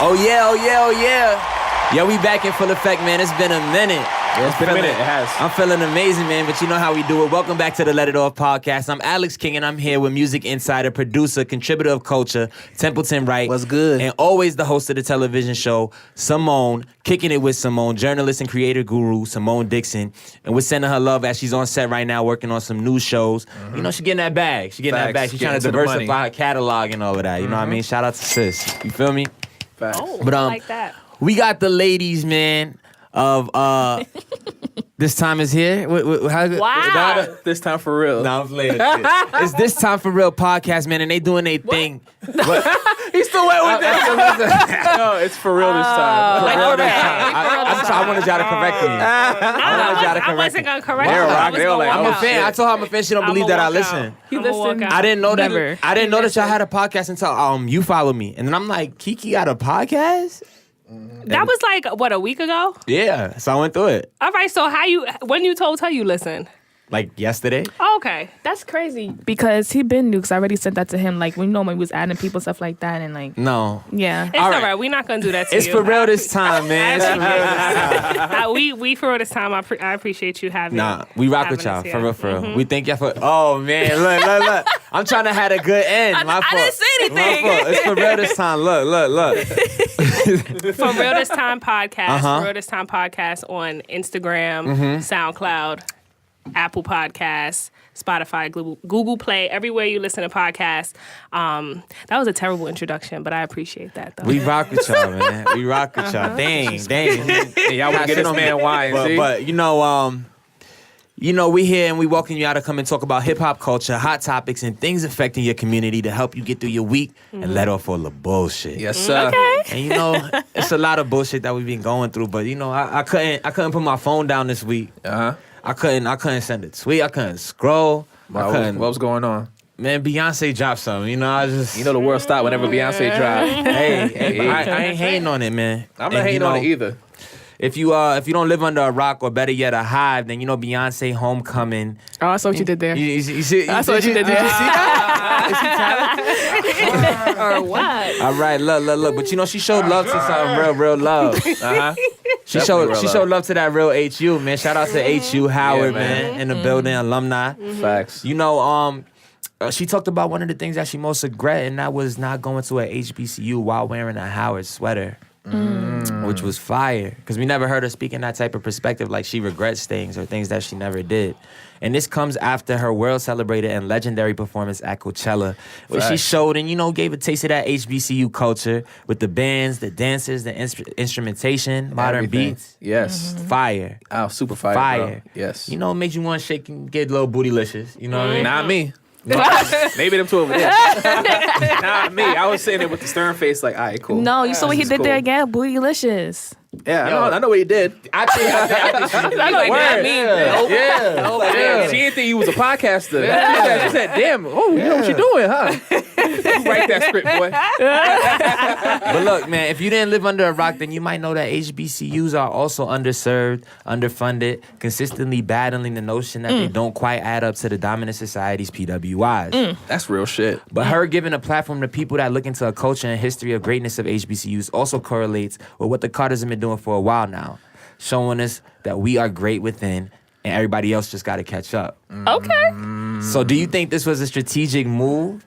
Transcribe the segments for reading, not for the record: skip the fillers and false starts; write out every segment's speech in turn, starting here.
Oh yeah. Yo, we back in full effect, man. It's been a minute. Yeah, it's been a minute. It has. I'm feeling amazing, man, but you know how we do it. Welcome back to the Let It Off podcast. I'm Alex King, and I'm here with music insider, producer, contributor of culture, Templeton Wright. What's good? And always the host of the television show, Simone, kicking it with Simone, journalist and creator guru, Simone Dixon. And we're sending her love as she's on set right now working on some new shows. Mm-hmm. You know, she's getting that bag. She's trying to diversify her catalog and all of that. You know what I mean? Shout out to sis. You feel me? Facts. Oh, but, I like that. We got the ladies, man, of This Time Is Here. Wow. This Time For Real. No, I'm playing. It's This Time For Real podcast, man, and they doing their thing. He's still wet with that. No, it's for real this time. For real this time. I wanted y'all to correct me. I wasn't going to correct you. I'm a fan. I told her I'm a fan. She don't believe that I listen. He listened. I didn't know that. I didn't know that y'all had a podcast until you followed me. And then I'm like, KiKi got a podcast? That was like, what, a week ago? Yeah, so I went through it. All right, so when you told her you listened? Like yesterday. Oh, okay. That's crazy because he been new because I already sent that to him. Like, when we was adding people, stuff like that. And like, no. Yeah. It's all right. We're not going to do that to it's you. It's for real this time, man. It's for real this time. We for real this time. I appreciate you having we rock with y'all. For real, for real. Mm-hmm. We thank y'all for... Oh, man. Look. I'm trying to have a good end. I didn't say anything. It's for real this time. Look. For Real This Time podcast. For Real This Time podcast on Instagram, SoundCloud, Apple Podcasts, Spotify, Google Play, everywhere you listen to podcasts. That was a terrible introduction, but I appreciate that, though. We rock with y'all, man. We rock with y'all. Dang. Hey, y'all want to get this man wine, but you know, we here and we welcome you out to come and talk about hip-hop culture, hot topics, and things affecting your community to help you get through your week and let off all the bullshit. Yes, sir. Okay. And you know, it's a lot of bullshit that we've been going through, but you know, I couldn't put my phone down this week. I couldn't send a tweet. I couldn't scroll. What was going on? Man, Beyonce dropped something. You know, the world stopped whenever Beyonce dropped. Hey, I ain't hating on it, man. I'm not hating on it either. If you don't live under a rock or better yet a hive, then you know Beyonce Homecoming. Oh, I saw what you did there. You see, I saw what you did there. Or what? All right, look. But you know she showed love to some real love. She showed love to that real HU, man. Shout out to HU Howard, man, in the building, alumni. Facts. You know, she talked about one of the things that she most regret, and that was not going to a HBCU while wearing a Howard sweater. Which was fire, because we never heard her speak in that type of perspective, like she regrets things or things that she never did. And this comes after her world-celebrated and legendary performance at Coachella, where she showed and, gave a taste of that HBCU culture with the bands, the dancers, the instrumentation, modern beats. Yes. Fire. Oh, super fire. Fire. Bro. Yes. You know, it makes you want to shake and get a little bootylicious. You know what I mean? Not me. Maybe them two over there. Not me. I was sitting there with the stern face like, all right, cool. No, you saw what he did there again? Bootylicious. Yeah, I know what he did. I think I know what he did. She didn't think you was a podcaster. She said, damn, you know what you're doing, huh? You write that script, boy. But look, man, if you didn't live under a rock, then you might know that HBCUs are also underserved, underfunded, consistently battling the notion that they don't quite add up to the dominant society's PWIs. That's real shit. But her giving a platform to people that look into a culture and history of greatness of HBCUs also correlates with what the Carters have been doing for a while now, showing us that we are great within and everybody else just got to catch up. Okay. So do you think this was a strategic move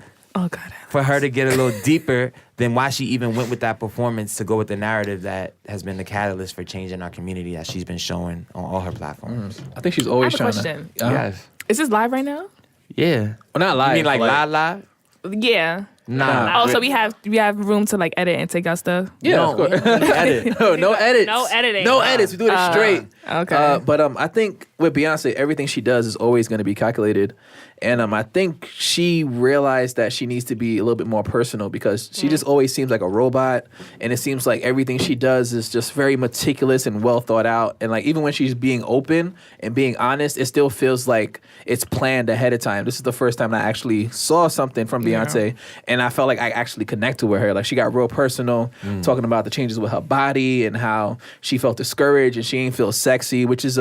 for her to get a little deeper than why she even went with that performance to go with the narrative that has been the catalyst for changing our community that she's been showing on all her platforms? I think she's always I have a trying question. Yes. Is this live right now? Yeah. Well, not live. You mean like live? Yeah. Nah. Oh, so we have room to like edit and take out stuff? Yeah, no, of course. edit. No edits. No editing. No edits. We do it straight. Okay. But I think with Beyonce, everything she does is always going to be calculated. And I think she realized that she needs to be a little bit more personal because she just always seems like a robot. And it seems like everything she does is just very meticulous and well thought out. And like even when she's being open and being honest, it still feels like it's planned ahead of time. This is the first time I actually saw something from Beyonce. And I felt like I actually connected with her. Like she got real personal, talking about the changes with her body and how she felt discouraged and she didn't feel sexy, which is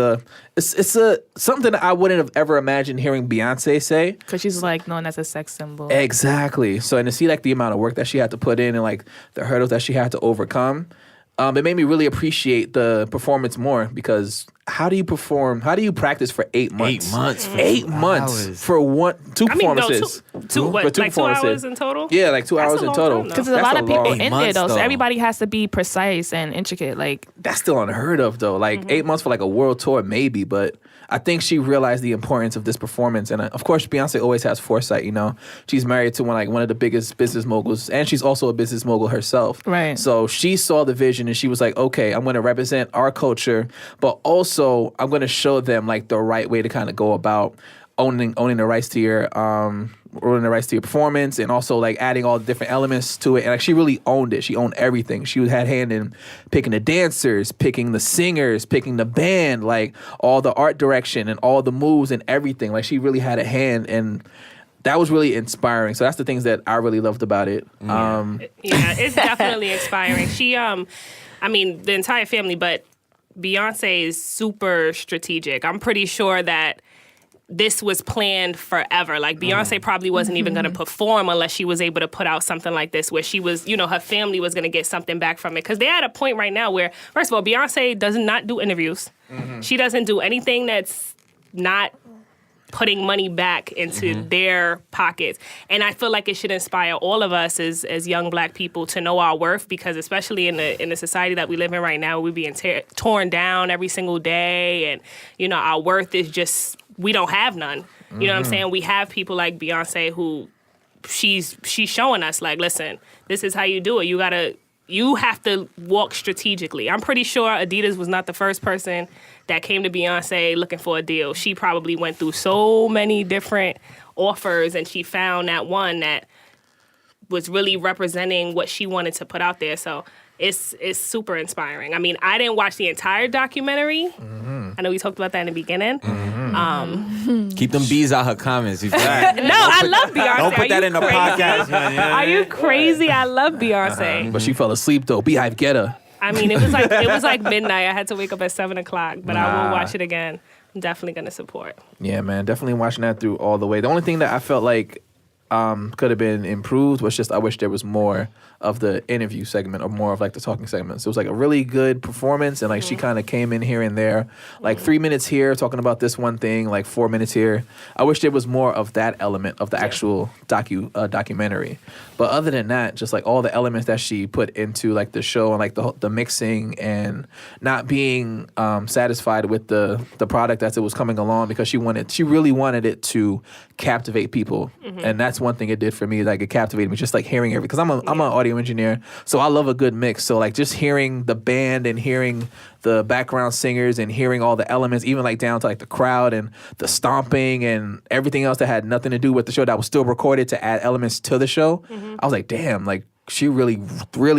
it's something that I wouldn't have ever imagined hearing Beyonce say. Because she's like known as a sex symbol. Exactly. So, and to see like the amount of work that she had to put in and like the hurdles that she had to overcome, it made me really appreciate the performance more, because how do you perform? How do you practice for 8 months? 8 months. For 8 months for two performances. Two For 2 hours in total? Yeah, like 2 hours a in long total. time, though. Because there's a That's lot of people long- in there, 8 months, though. So though. everybody has to be precise and intricate. Like, That's still unheard of, though. Like 8 months for like a world tour, maybe, but I think she realized the importance of this performance. And of course, Beyonce always has foresight. You know, she's married to one of the biggest business moguls, and she's also a business mogul herself. Right. So she saw the vision, and she was like, "Okay, I'm going to represent our culture, but also I'm going to show them like the right way to kind of go about owning the rights to your performance, and also like adding all the different elements to it." And like she really owned it. She owned everything. She had hand in picking the dancers, picking the singers, picking the band, like all the art direction and all the moves and everything. Like she really had a hand, and that was really inspiring. So that's the things that I really loved about it. Yeah, it's definitely inspiring. She, I mean, the entire family, but Beyonce is super strategic. I'm pretty sure that this was planned forever. Like Beyonce probably wasn't even going to perform unless she was able to put out something like this, where she was, her family was going to get something back from it. Because they're at a point right now where, first of all, Beyonce does not do interviews. She doesn't do anything that's not putting money back into their pockets. And I feel like it should inspire all of us as young Black people to know our worth, because especially in the society that we live in right now, we're being torn down every single day, and our worth is just, we don't have none. You know what I'm saying? We have people like Beyonce who she's showing us, like, listen, this is how you do it. You have to walk strategically. I'm pretty sure Adidas was not the first person that came to Beyonce looking for a deal. She probably went through so many different offers, and she found that one that was really representing what she wanted to put out there. So it's super inspiring. I mean, I didn't watch the entire documentary. I know we talked about that in the beginning. Keep them bees out her comments. I love Beyonce. Don't put that in the crazy? podcast, man. Yeah. Are you crazy? I love Beyonce. But she fell asleep though. Beehive, get her. I mean, it was like midnight. I had to wake up at 7:00, but I will watch it again. I'm definitely gonna support. Yeah, man, definitely watching that through all the way. The only thing that I felt like could have been improved was just I wish there was more of the interview segment, or more of like the talking segments. It was like a really good performance, and like she kind of came in here and there, like 3 minutes here talking about this one thing, like 4 minutes here. I wish there was more of that element of the actual documentary. But other than that, just like all the elements that she put into like the show, and like the mixing, and not being satisfied with the product as it was coming along, because she really wanted it to captivate people. And that's one thing it did for me. Like it captivated me, just like hearing because I'm an audio engineer, so I love a good mix. So like just hearing the band and hearing the background singers and hearing all the elements, even like down to like the crowd and the stomping and everything else that had nothing to do with the show that was still recorded to add elements to the show. I was like, damn, like she really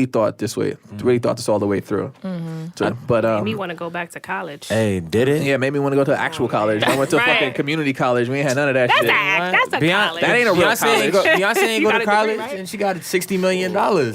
thought this way, really thought this all the way through. So, but Made me want to go back to college. Hey, did it? yeah, made me want to go to actual college. I went to Right. fucking community college. We ain't had none of that shit. That's a college. That ain't a real Beyonce college. Beyonce ain't You go got to a college, degree, right? and she got $60 million.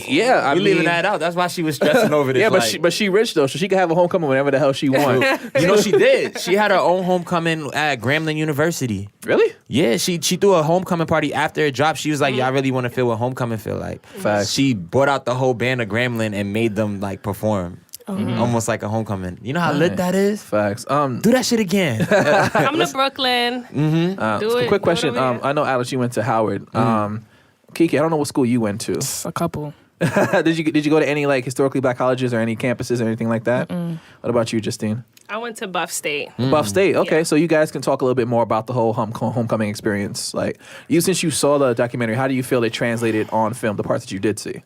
Yeah, I we leaving mean- that out. That's why she was stressing over this. Yeah, like, but she rich though, so she can have a homecoming whenever the hell she wants. you know she did. She had her own homecoming at Grambling University. Really? Yeah, she threw a homecoming party after it dropped. She was like, "Yeah, I really want to feel what homecoming feel like." Facts. She brought out the whole band of Grambling and made them like perform, almost like a homecoming. You know how lit that is? Facts. Do that shit again. Come to Brooklyn. Do it. Quick question. Do it over here. I know Alex, you went to Howard. KiKi, I don't know what school you went to. A couple. Did you go to any like historically Black colleges or any campuses or anything like that? What about you, Justine? I went to Buff State. Buff State. Okay, Yeah. so you guys can talk a little bit more about the whole homecoming experience. Like since you saw the documentary, how do you feel it translated on film? The parts that you did see.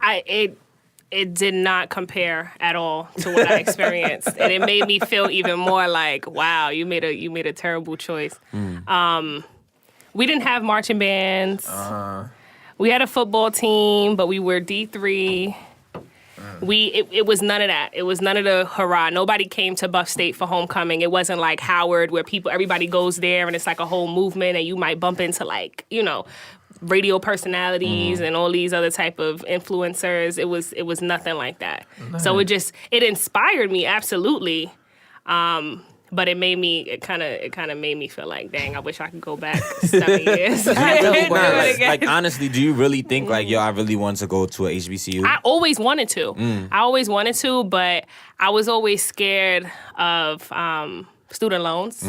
It did not compare at all to what I experienced, and it made me feel even more like, wow, you made a terrible choice. We didn't have marching bands. We had a football team, but we were D3. It was none of that. It was none of the hurrah. Nobody came to Buff State for homecoming. It wasn't like Howard where everybody goes there and it's like a whole movement, and you might bump into like, radio personalities and all these other type of influencers. It was nothing like that. So it inspired me absolutely. But But it kind of made me feel like, dang, I wish I could go back 7 years. Like honestly, do you really think like, yo, I really want to go to a HBCU? I always wanted to. But I was always scared of student loans.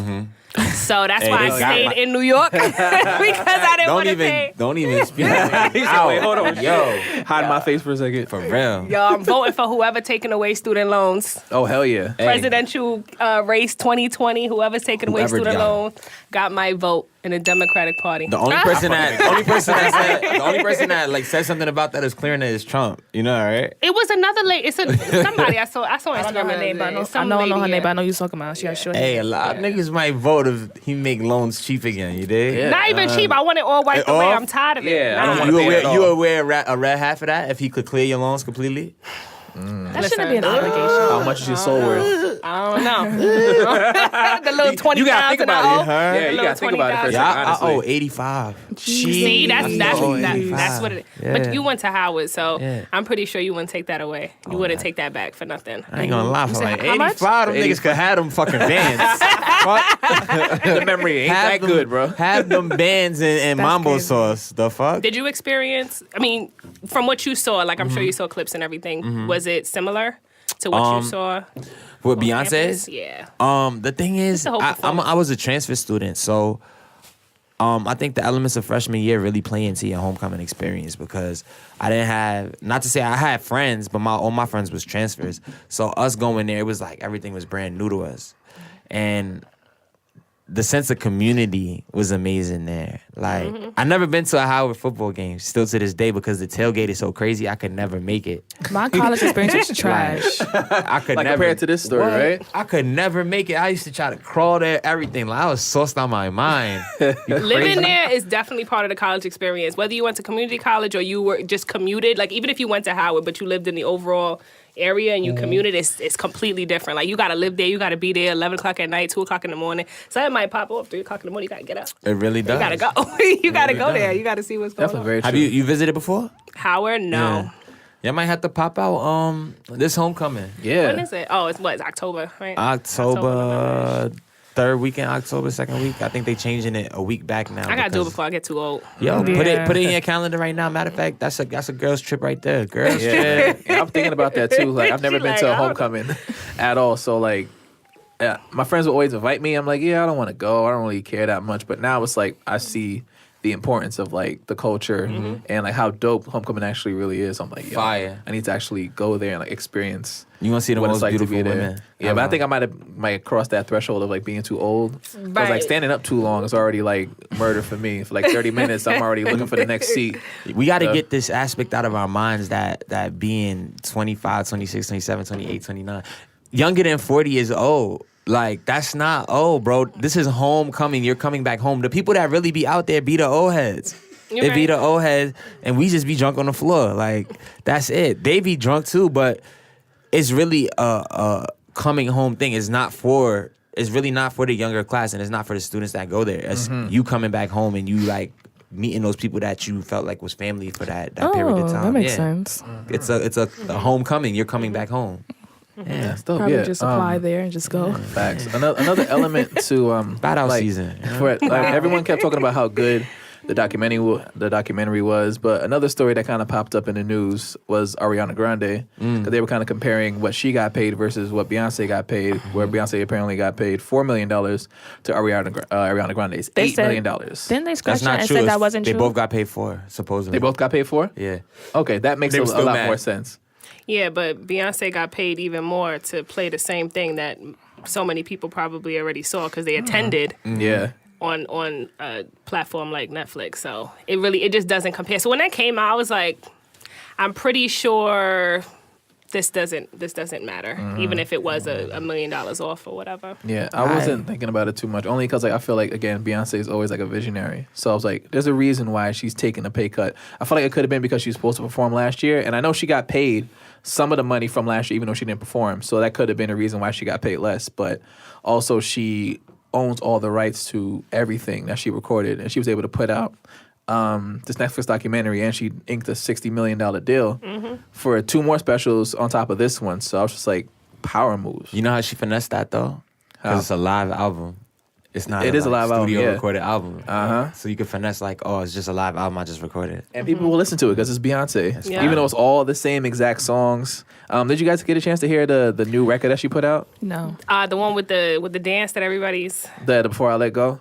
So that's why I stayed in New York because I didn't want to pay. Don't even speak. Wait, hold on. Yo, Hide my face for a second. for real. Yo, I'm voting for whoever taking away student loans. Oh, hell yeah. Hey. Presidential race 2020, whoever's taking away Whoever student got it. loans got my vote in the Democratic Party. The only person that like said something about that is clearing it is Trump. You know, right? It was another lady. It's somebody I saw Instagram her name, but I don't know her name, but I know you're talking about. She got short hair. Hey, a lot of niggas might vote if he make loans cheap again. You dig? Yeah. Not even cheap. I want it all wiped away. I'm tired of it. Yeah, I don't Nah. wanna pay it at all. You aware a red half of that if he could clear your loans completely? That shouldn't be an obligation. How much is your soul worth? I don't know. The little 20,000. You gotta think about it. Huh? Yeah, you gotta think about it for a Yeah, second, I honestly. owe 85. See, that's Jeez. what it is. Yeah. But you went to Howard, so Yeah. I'm pretty sure you wouldn't take that away. You wouldn't take that back for nothing. I ain't gonna lie, for like how much? 85, them niggas could have them fucking bands. Fuck. The memory ain't that them, good, bro. Have them bands and mambo crazy. sauce. The fuck? Did you experience, I mean, from what you saw, like I'm sure you saw clips and everything, was it similar to what you saw? What on Beyonce campus? is? Yeah. The thing is, the whole performance. I was a transfer student, so I think the elements of freshman year really play into your homecoming experience because I didn't have, not to say I had friends, but all my friends was transfers. So us going there, it was like everything was brand new to us. And the sense of community was amazing there. Like, I never been to a Howard football game, still to this day, because the tailgate is so crazy, I could never make it. My college experience was trash. I could Like never. compared to this story, What? right? I could never make it. I used to try to crawl there, everything. Like, I was sauced on my mind. Living there is definitely part of the college experience. Whether you went to community college or you were just commuted, like even if you went to Howard, but you lived in the overall area and you commuted, it's completely different. Like you got to live there, you got to be there 11 o'clock at night, 2 o'clock in the morning. Something might pop off 3 o'clock in the morning. You got to get up. It really does. You got to go. You got to go there. You got to see what's going Definitely on. very true. Have you visited before? Howard, no. Y'all might have to pop out this homecoming. Yeah. When is it? Oh, it's October, right? October, third weekend, October, second week. I think they changing it a week back now. I got to do it because- before I get too old. Yo, Yeah. put it in your calendar right now. Matter of fact, that's a girl's trip right there. Girls Yeah. trip. Yeah, I'm thinking about that too. Like I've never She been like, to a I don't- homecoming at all. So like, yeah, my friends would always invite me. I'm like, yeah, I don't want to go. I don't really care that much. But now it's like I see the importance of like the culture and like how dope homecoming actually really is. I'm like, yo, Fire. I need to actually go there and like experience. You want to see the what most it's like to beautiful be there. women. Yeah, but I think I might cross that threshold of like being too old. Because like Right. standing up too long is already like murder for me. For like 30 minutes, I'm already looking for the next seat. We got to Yeah. get this aspect out of our minds that being 25, 26, 27, 28, 29, younger than 40 is old. Like, that's not old, bro. This is homecoming. You're coming back home. The people that really be out there be the old heads. You're They be right. the old heads, and we just be drunk on the floor. Like, that's it. They be drunk too, but it's really a coming home thing. It's really not for the younger class, and it's not for the students that go there. It's you coming back home and you like meeting those people that you felt like was family for that period of time. That makes Yeah. sense. It's a homecoming. You're coming back home. Yeah, that's dope. Probably yeah. just apply there and just go. Facts. Another element to Bad out like, season. You know? For like, everyone kept talking about how good the documentary was, but another story that kind of popped up in the news was Ariana Grande, because they were kind of comparing what she got paid versus what Beyonce got paid, where Beyonce apparently got paid $4 million to Ariana Grande's They $8 said- million. Didn't they scratch That's that not and true. said that wasn't They true? both got paid for, supposedly. They both got paid for? Yeah. Okay, that makes They a were still lot mad. more sense. Yeah, but Beyonce got paid even more to play the same thing that so many people probably already saw because they attended Yeah. on a platform like Netflix. So it just doesn't compare. So when that came out, I was like, I'm pretty sure this doesn't matter, even if it was $1 million off or whatever. Yeah, I wasn't thinking about it too much, only because like I feel like, again, Beyonce is always like a visionary. So I was like, there's a reason why she's taking a pay cut. I feel like it could have been because she was supposed to perform last year, and I know she got paid some of the money from last year, even though she didn't perform. So that could have been a reason why she got paid less. But also, she owns all the rights to everything that she recorded, and she was able to put out this Netflix documentary, and she inked a $60 million deal for 2 more specials on top of this one. So I was just like, power moves. You know how she finessed that though? Because it's a live album. It's not. It is a live album, studio yeah. recorded album. Uh-huh. So you can finesse like, oh, it's just a live album. I just recorded. And people will listen to it because it's Beyonce. Yeah. Even though it's all the same exact songs. Did you guys get a chance to hear the new record that she put out? No. The one with the dance that everybody's The Before I Let Go?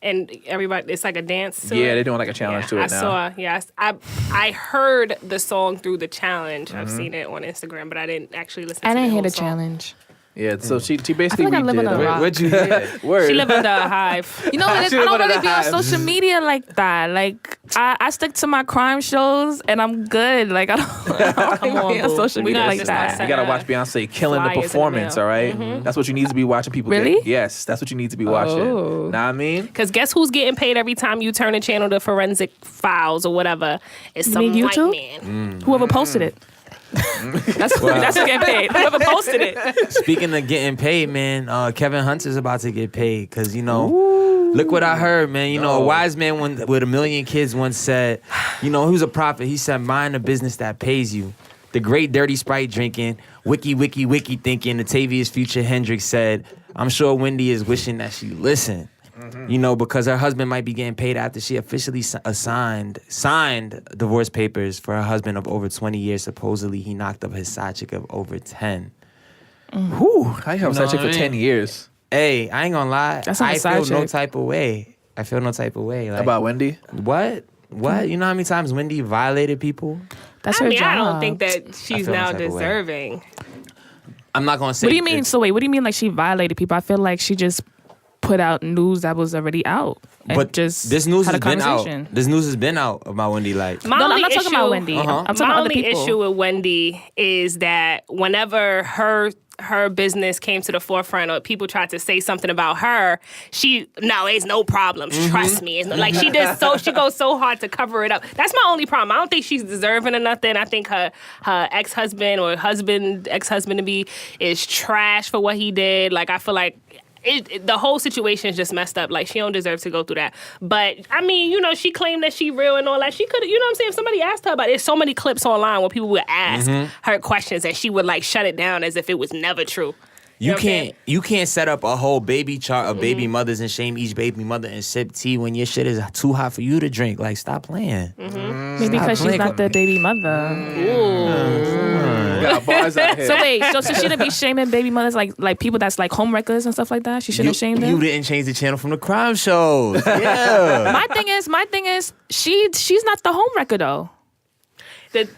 and everybody, it's like a dance. To Yeah, it. they're doing like a challenge to it now. I heard the song through the challenge. I've seen it on Instagram, but I didn't actually listen. I to didn't the hear whole the song. challenge. Yeah, so she basically I feel like I live redid. under a rock. What'd you hear? Word. She live under a hive. You know what it is? She I live don't under really the be on hive. social media like that. Like I stick to my crime shows and I'm good. Like I don't be on boo. social We media not like just that. not You gotta watch Beyonce killing the Flyers in the performance, mail. all right? That's what you need to be watching people Really? get. Yes, that's what you need to be watching. Oh. Know what I mean? Because guess who's getting paid every time you turn a channel to Forensic Files or whatever? It's some mean white YouTube? man. Whoever posted it. That's who getting paid. Whoever posted it. Speaking of getting paid, man, Kevin Hunter's about to get paid because, look what I heard, man. A wise man with 1 million kids once said, he was a prophet. He said, mind a business that pays you. The great dirty Sprite drinking, wiki thinking, Octavia's future Hendrix said, I'm sure Wendy is wishing that she listened. Because her husband might be getting paid after she officially signed divorce papers for her husband of over 20 years. Supposedly, he knocked up his side chick of over 10. Whew, how you have such what for I 10 mean? years? Hey, I ain't gonna lie. That's not a I side feel no chick. type of way. Like, About Wendy? what? You know how many times Wendy violated people? That's I her mean, job. I don't think that she's feel now no type of way. deserving. I'm not gonna say. What do you mean? it's- So wait, what do you mean like she violated people? I feel like she just put out news that was already out. And But just this news had has a been out. conversation. This news has been out about Wendy. Like, My No, I'm only not talking about issue- Wendy. Uh-huh. I'm talking My about other only people. issue with Wendy is that whenever her business came to the forefront or people tried to say something about her, it's no problem. Trust me. It's no, like she goes so hard to cover it up. That's my only problem. I don't think she's deserving of nothing. I think her ex-husband or ex-husband to be is trash for what he did. Like I feel like the whole situation is just messed up. Like she don't deserve to go through that. But I mean, she claimed that she real and all that. She could, what I'm saying? If somebody asked her about it, there's so many clips online where people would ask her questions and she would like shut it down as if it was never true. you know what I'm saying? can't set up a whole baby chart of baby mothers and shame each baby mother and sip tea when your shit is too hot for you to drink. Like, stop playing. Maybe because she's playing. not the baby mother. Got bars out here. So wait, so she shouldn't be shaming baby mothers like people that's like homewreckers and stuff like that. She shouldn't shame them. You didn't change the channel from the crime shows. Yeah. My thing is, she's not the homewrecker though.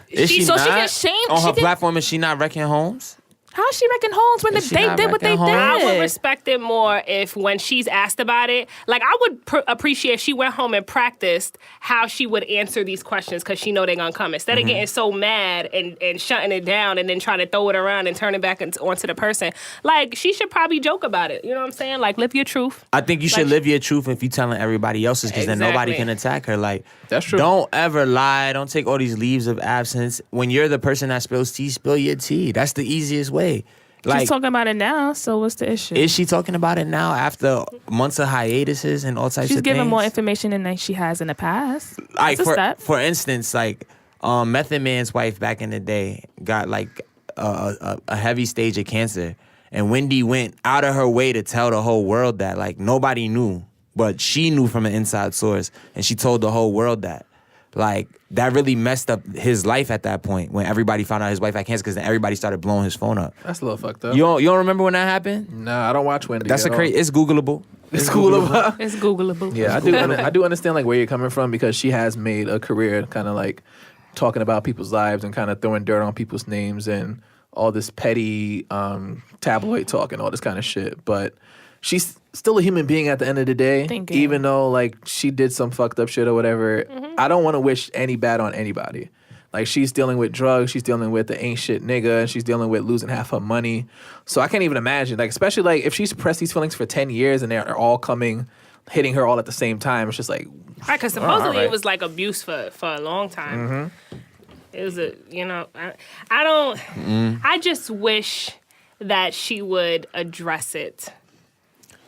Is she so not? she can shame on she her can- platform? Is she not wrecking homes? How she wrecking homes when Is she they not did what they wrecking did? homes? I would respect it more if when she's asked about it, like I would appreciate if she went home and practiced how she would answer these questions because she know they're gonna come. Instead of getting so mad and shutting it down and then trying to throw it around and turn it back onto the person, like she should probably joke about it. You know what I'm saying? Like live your truth. I think you should Like- live your truth if you're telling everybody else's, because then nobody Exactly. can attack her. Like, That's true. Don't ever lie. Don't take all these leaves of absence. When you're the person that spills tea, spill your tea. That's the easiest way. Like, She's talking about it now, so what's the issue? is she talking about it now after months of hiatuses and all types She's of giving things? more information than she has in the past. Like, That's a step. for instance, like Method Man's wife back in the day got like a heavy stage of cancer, and Wendy went out of her way to tell the whole world that. Like, nobody knew, but she knew from an inside source, and she told the whole world that. Like, that really messed up his life at that point when everybody found out his wife had cancer, because then everybody started blowing his phone up. That's a little fucked up. You don't remember when that happened? Nah, I don't watch Wendy. That's at all. It's Googleable. It's cool. It's Googleable. Yeah, I do understand like where you're coming from, because she has made a career kind of like talking about people's lives and kind of throwing dirt on people's names and all this petty tabloid talk and all this kind of shit. But she's still a human being at the end of the day. Thank you. Even though like she did some fucked up shit or whatever. I don't want to wish any bad on anybody. Like, she's dealing with drugs, she's dealing with the ain't shit nigga, and she's dealing with losing half her money. So I can't even imagine, like, especially like if she's suppressed these feelings for 10 years and they're all hitting her all at the same time. It's just like, Right, because supposedly all right. it was like abuse for a long time. It was I don't. I just wish that she would address it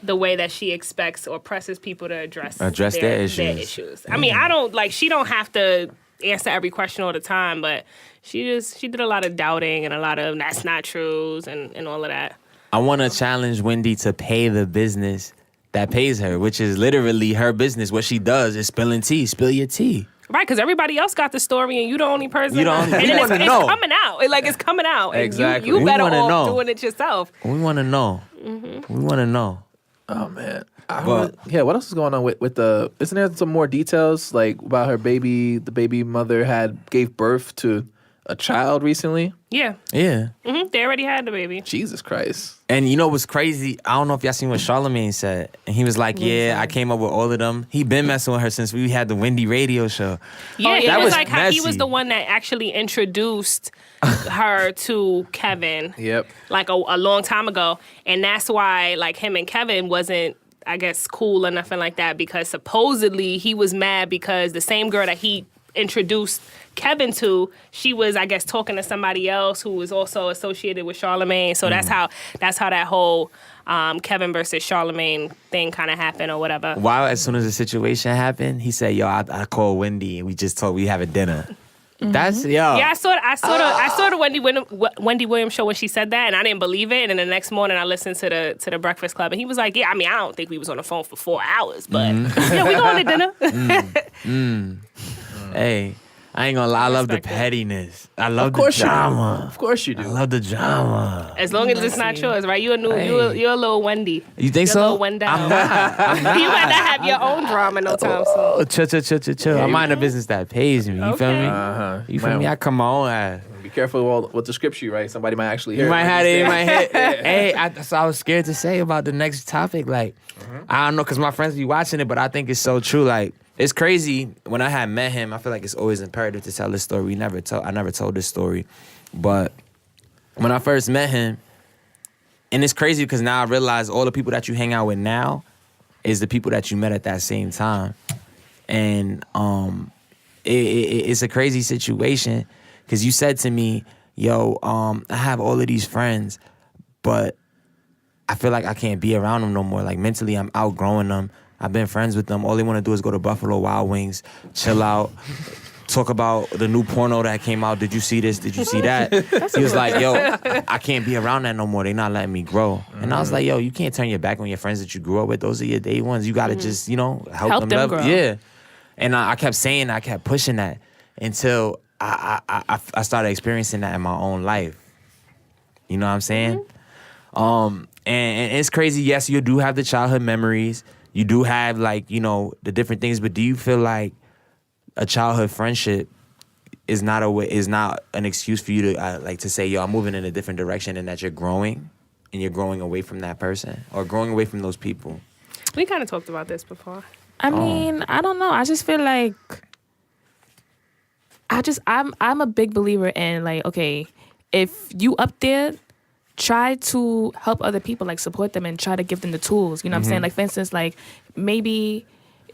the way that she expects or presses people to address their issues. I mean, I don't like. She don't have to answer every question all the time, but she did a lot of doubting and a lot of that's not trues and all of that. I want to challenge Wendy to pay the business that pays her, which is literally her business. What she does is spilling tea. Spill your tea. Right, because everybody else got the story and you the only person. You the only- and we then wanna it's know. coming out. It's coming out. And Exactly. You We better wanna off know. doing it yourself. We want to know. We want to know. Oh man. But- What else is going on with the? Isn't there some more details like about her baby? The baby mother gave birth to a child recently. Yeah. Yeah. They already had the baby. Jesus Christ. And you know what's crazy? I don't know if y'all seen what Charlamagne said. And he was like, yeah, I came up with all of them. He been messing with her since we had the Wendy radio show. Yeah, that it was was like how he was messy. the one that actually introduced her to Kevin. Yep. Like a long time ago. And that's why like him and Kevin wasn't, I guess, cool or nothing like that, because supposedly he was mad because the same girl that he introduced Kevin to, she was, I guess, talking to somebody else who was also associated with Charlamagne. So that's how that whole Kevin versus Charlamagne thing kind of happened or whatever. While as soon as the situation happened, he said, yo, I called Wendy and we just told we having dinner. That's, yo. Yeah, I saw the Wendy Williams show when she said that, and I didn't believe it. And then the next morning, I listened to the Breakfast Club, and he was like, "Yeah, I mean, I don't think we was on the phone for 4 hours, but yeah, we going to dinner." Hey, I ain't gonna lie, I love the respect it. pettiness. I love the course you do. drama. Of course you I do. love the drama. As long as it's not yours, right? You're a little Wendy. You think You're so? a little Wendy. I'm not. You might not have your own drama no time soon. Oh, chill. I mind a business that pays me. You feel Okay. me? You feel me? I come my own ass. Be careful with the scripture you write. Somebody might actually hear. You might it. have it in my head. Hey, so I was scared to say about the next topic. Like, I don't know, because my friends be watching it, but I think it's so true. Like, it's crazy. When I had met him, I feel like it's always imperative to tell this story. I never told this story. But when I first met him, and it's crazy because now I realize all the people that you hang out with now is the people that you met at that same time. And it's a crazy situation because you said to me, yo, I have all of these friends, but I feel like I can't be around them no more. Like mentally, I'm outgrowing them. I've been friends with them. All they want to do is go to Buffalo Wild Wings, chill out, talk about the new porno that came out. Did you see this? Did you see that? He was like, yo, I can't be around that no more. They not letting me grow. And I was like, yo, you can't turn your back on your friends that you grew up with. Those are your day ones. You got to just, help them level. grow. Yeah. And I kept saying, I kept pushing that until I started experiencing that in my own life. You know what I'm saying? And it's crazy. Yes, you do have the childhood memories. You do have the different things. But do you feel like a childhood friendship is not an excuse for you to to say, yo, I'm moving in a different direction, and that you're growing, and you're growing away from that person or growing away from those people? We kind of talked about this before. I mean, I don't know. I just feel like I'm a big believer in okay, if you up there, try to help other people, support them and try to give them the tools. You know what I'm saying? Like, for instance, maybe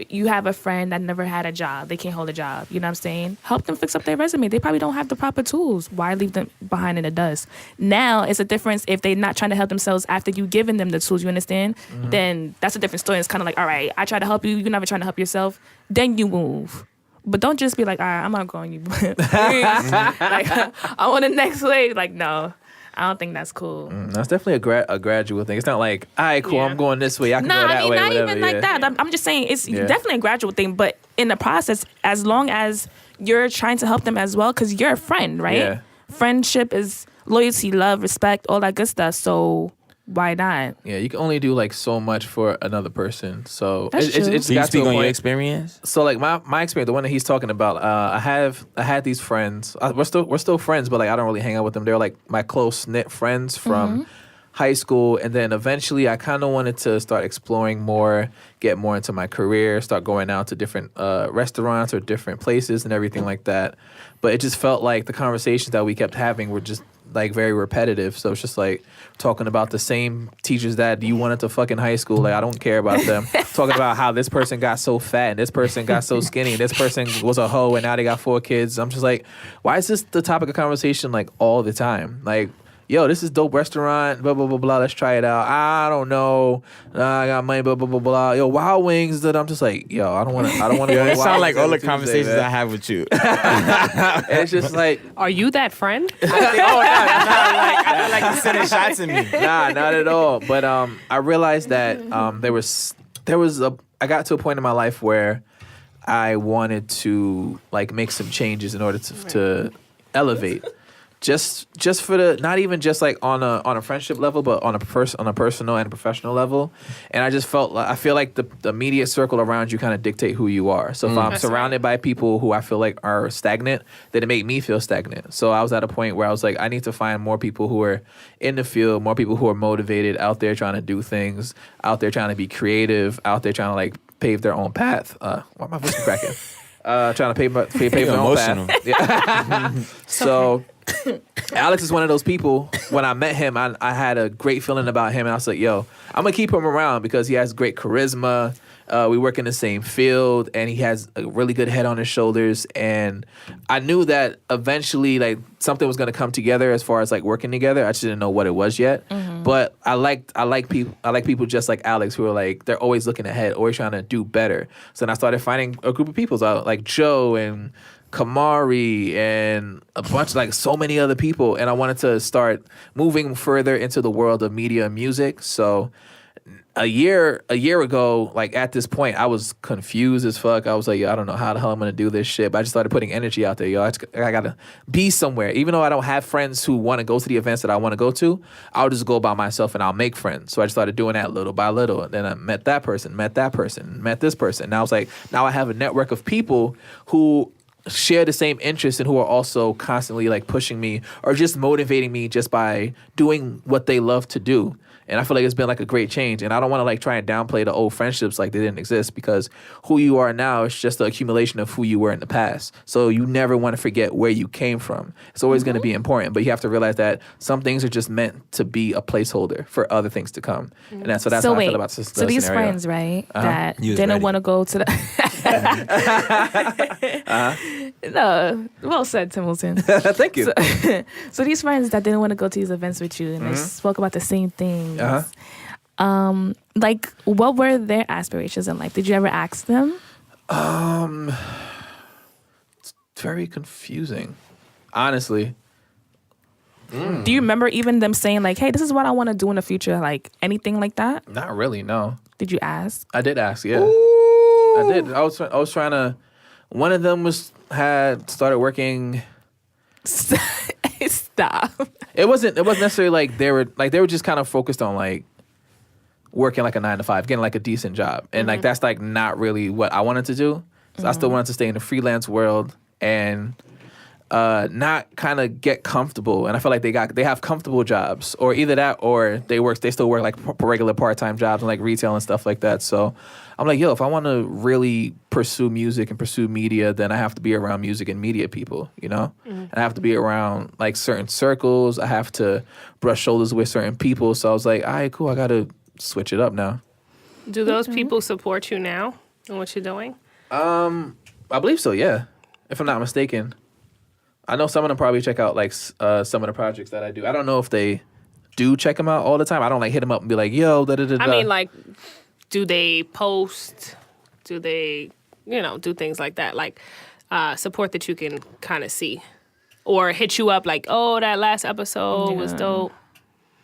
you have a friend that never had a job. They can't hold a job. You know what I'm saying? Help them fix up their resume. They probably don't have the proper tools. Why leave them behind in the dust? Now, it's a difference if they're not trying to help themselves after you giving them the tools, you understand? Then that's a different story. It's kind of all right, I try to help you. You're never trying to help yourself. Then you move. But don't just be all right, I'm not growing you. I want the next wave. No. I don't think that's cool. That's definitely a gradual thing. It's not like, all right, cool, Yeah. I'm going this way. I can No, go that I mean, way. not whatever, even like yeah. that. I'm just saying it's definitely a gradual thing. But in the process, as long as you're trying to help them as well, because you're a friend, right? Yeah. Friendship is loyalty, love, respect, all that good stuff. So why not? Yeah, you can only do so much for another person. So That's true. it's Do you got speak to a on your point- experience? So my experience, the one that he's talking about, I had these friends. We're still friends, but I don't really hang out with them. They're my close knit friends from high school, and then eventually I kind of wanted to start exploring more, get more into my career, start going out to different restaurants or different places and everything like that. But it just felt like the conversations that we kept having were just very repetitive. So it's just talking about the same teachers that you wanted to fuck in high school. I don't care about them. Talking about how this person got so fat and this person got so skinny and this person was a hoe and now they got 4 kids. I'm just why is this the topic of conversation all the time? yo, this is dope restaurant, blah, blah, blah, blah. Let's try it out. I don't know. I got money, blah, blah, blah, blah. Yo, Wild Wings. That I'm just like, yo, I don't want to go to It Wild sounds like Wings all the every conversations Tuesday, I have with you. man. And it's just like, Are you that friend? I feel like you're sending shots at me. nah, not at all. But I realized that I got to a point in my life where I wanted to like make some changes in order to elevate. Just for the, not even just like on a friendship level, but on a personal and professional level. And I just I feel like the immediate circle around you kind of dictate who you are. So if I'm surrounded by people who I feel like are stagnant, then it make me feel stagnant. So I was at a point where I was like, I need to find more people who are in the field, more people who are motivated, out there trying to do things, out there trying to be creative, out there trying to like pave their own path. Why my voice is cracking? Trying to pave their own path. Yeah. So Alex is one of those people. When I met him, I had a great feeling about him, and I was like, yo, I'm gonna keep him around because he has great charisma. We work in the same field, and he has a really good head on his shoulders. And I knew that eventually, like, something was gonna come together as far as like working together. I just didn't know what it was yet. But I like people just like Alex who are like, they're always looking ahead, always trying to do better. So then I started finding a group of people, like Joe and Kamari and a bunch, like so many other people, and I wanted to start moving further into the world of media and music. So a year ago, like at this point, I was confused as fuck. I was like, yo, I don't know how the hell I'm gonna do this shit. But I just started putting energy out there. Yo, I gotta be somewhere. Even though I don't have friends who want to go to the events that I want to go to, I'll just go by myself and I'll make friends. So I just started doing that little by little. And then I met that person, met this person. Now it's like, now I have a network of people who share the same interests and who are also constantly like pushing me or just motivating me just by doing what they love to do. And I feel like it's been like a great change. And I don't want to like try and downplay the old friendships like they didn't exist, because who you are now is just the accumulation of who you were in the past. So you never want to forget where you came from. It's always going to be important, but you have to realize that some things are just meant to be a placeholder for other things to come. And that's how I feel about this So these scenario. friends, right, that You was didn't ready. want to go to the... No, well said, Timilton. Thank you. So these friends that didn't want to go to these events with you and they spoke about the same things. Like, what were their aspirations in life? Did you ever ask them? It's very confusing, honestly. Do you remember even them saying like, "Hey, this is what I want to do in the future"? Like anything like that? Not really, no. Did you ask? I did ask, yeah. I did. I was trying to. One of them had started working. Stop. It wasn't necessarily like they were just kind of focused on like working like a 9-to-5, getting like a decent job, and like that's like not really what I wanted to do. So I still wanted to stay in the freelance world and not kind of get comfortable. And I feel like they have comfortable jobs, or either that or they still work like regular part-time jobs and like retail and stuff like that. So I'm like, yo, if I want to really pursue music and pursue media, then I have to be around music and media people, you know? And I have to be around like certain circles. I have to brush shoulders with certain people. So I was like, all right, cool, I got to switch it up now. Do those people support you now in what you're doing? I believe so, yeah. If I'm not mistaken. I know some of them probably check out like some of the projects that I do. I don't know if they do check them out all the time. I don't like hit them up and be like, yo, da-da-da-da. I mean, like, do they post? Do they, do things like that? Like support that you can kind of see? Or hit you up like, oh, that last episode was dope?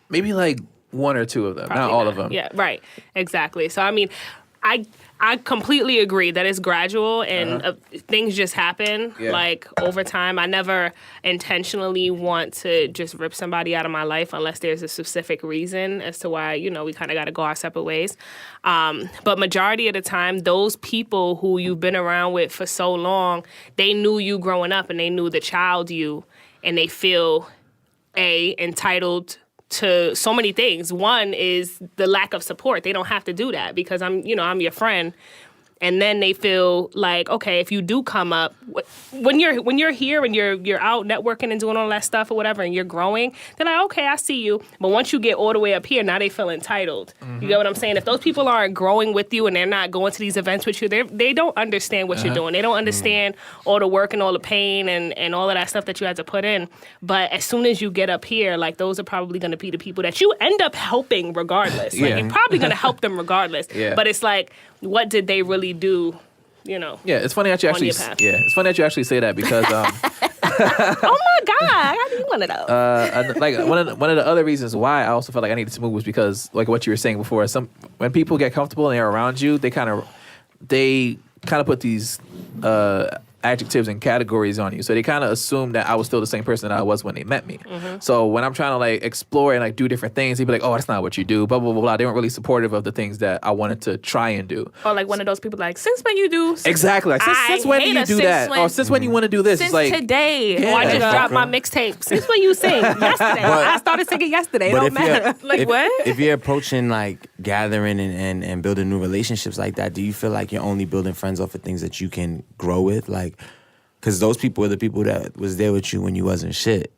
Maybe like one or two of them, Probably not all of them. Yeah, right. Exactly. So, I mean, I completely agree that it's gradual and things just happen like over time. I never intentionally want to just rip somebody out of my life unless there's a specific reason as to why, we kind of got to go our separate ways. But majority of the time, those people who you've been around with for so long, they knew you growing up and they knew the child you, and they feel entitled to so many things. One is the lack of support. They don't have to do that because I'm your friend, And then they feel like, okay, if you do come up, when you're here and you're out networking and doing all that stuff or whatever, and you're growing, they're like, okay, I see you. But once you get all the way up here, now they feel entitled. You get what I'm saying? If those people aren't growing with you and they're not going to these events with you, they don't understand what you're doing. They don't understand all the work and all the pain and all of that stuff that you had to put in. But as soon as you get up here, like those are probably going to be the people that you end up helping regardless. Like you're probably going to help them regardless. But it's like, what did they really do? You know. Yeah, it's funny that you actually. It's funny that you actually say that because. Oh my God, I need one of those. Like one of the other reasons why I also felt like I needed to move was because, like what you were saying before, when people get comfortable and they're around you, they kind of put these adjectives and categories on you. So they kind of assume that I was still the same person that I was when they met me. So when I'm trying to like explore and like do different things, they'd be like, oh, that's not what you do, blah, blah, blah, blah. They weren't really supportive of the things that I wanted to try and do. Or like one of those people like, since when you do? Exactly. Like, since when do you do that? Or since when you want to do this? Since it's like, today. Or I just dropped my mixtape. Since when you sing? Yesterday. I started singing yesterday. It don't matter. Like what? If you're approaching like gathering and building new relationships like that, do you feel like you're only building friends off of things that you can grow with? Like, because those people were the people that was there with you when you wasn't shit.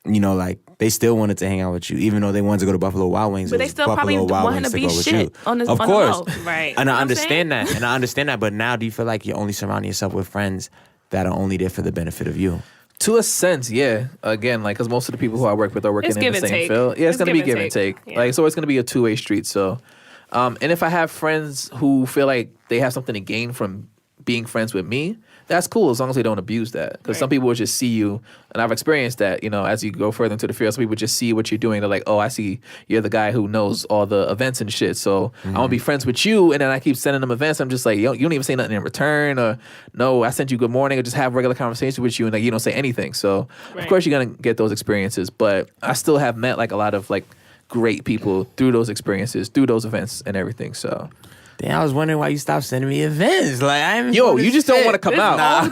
You know, like, they still wanted to hang out with you, even though they wanted to go to Buffalo Wild Wings. But they still probably wanted to be shit on the Of course. Right. And I understand that. And I understand that. But now do you feel like you're only surrounding yourself with friends that are only there for the benefit of you? To a sense, yeah. Again, like, because most of the people who I work with are working in the same field. Yeah, it's going to be give and take. Yeah. Like, so it's going to be a two-way street. So, and if I have friends who feel like they have something to gain from being friends with me, that's cool as long as they don't abuse that. Because some people will just see you, and I've experienced that, you know, as you go further into the field, some people just see what you're doing. They're like, oh, I see you're the guy who knows all the events and shit, so I want to be friends with you. And then I keep sending them events. I'm just like, you don't even say nothing in return, or no, I sent you good morning, or just have regular conversation with you, and like you don't say anything. So of course you're going to get those experiences. But I still have met like a lot of like great people through those experiences, through those events and everything, so... Damn, I was wondering why you stopped sending me events. Like, you just don't want to come out.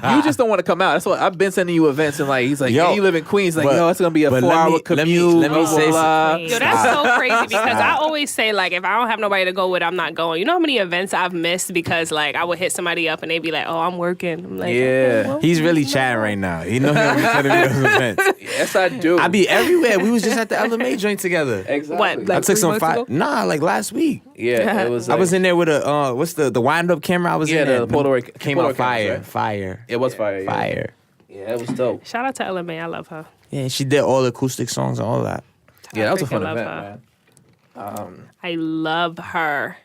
No, you just don't want to come out. That's what I've been sending you events, and like he's like, yeah, you live in Queens. Like, no, it's gonna be a 4-hour commute. Let me say something. Yo, that's so crazy because I always say like, if I don't have nobody to go with, I'm not going. You know how many events I've missed because like I would hit somebody up and they'd be like, oh, I'm working. I'm like, yeah, okay, well, he's really chatting right now. You know he'll be sending me those events. Yes, I do. I be everywhere. We was just at the LMA joint together. Exactly. What? I took some like last week. Yeah, it was. Like, I was in there with a what's the wind up camera? I was in there. The Polaroid came out cameras, right? fire. It was fire. Fire. Yeah, it was dope. shout out to LMA. I love her. Yeah, she did all the acoustic songs and all that. Yeah, that was a fun freaking event, love man. I love her.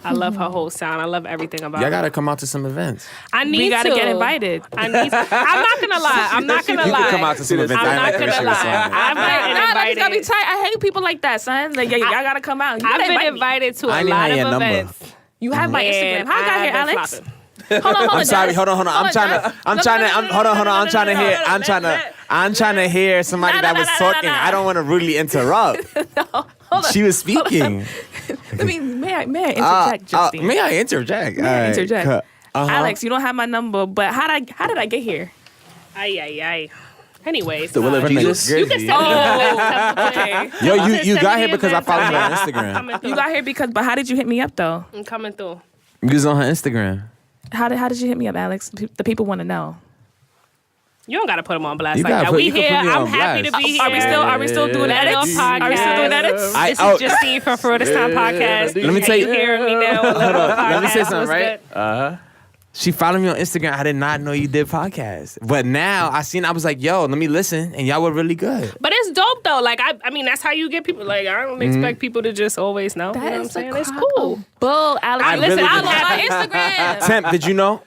I love her whole sound. I love everything about Y'all her. gotta come out to some events. I need We gotta to get invited. I'm not gonna lie. I'm not gonna You lie. can come out to some events. I'm not gonna lie. I've been Nah, that's gotta be invited. tight. I hate people like that, son. Like, y'all gotta come out. You I've gotta been invite me. invited to I a didn't lot have your of number. events. You have my Instagram. How I got here, Alex? Flopping. Hold on. I'm sorry. Hold on. I'm trying to hear. I'm trying to hear somebody that was talking. I don't want to really interrupt. She was speaking. May I interject, Justine? May I interject? May I interject? Uh-huh. Alex, you don't have my number, but how did I get here? Ay. Anyways, The will of Jesus. you can send me okay. Yo, Just you send got me here because I events. followed her on I'm Instagram. coming through. You got here but how did you hit me up though? I'm coming through. You was on her Instagram. How did you hit me up, Alex? The people want to know. You don't gotta put them on blast You like gotta that. put- We you can here. put me I'm on happy to blast. be here. Are we still doing Edit edits? off Are we still doing edits? I- This oh. is Justine from For This Time Podcast. Let me tell you- You hearing me now? Let me say something, What's right? good? She followed me on Instagram. I did not know you did podcasts. But now I was like, yo, let me listen. And y'all were really good. But it's dope though. Like I mean, that's how you get people. Like I don't expect people to just always know. You know what I'm saying? It's cool. Bull, Alex. I Listen, really I did love not. my Instagram. Temp, did you know?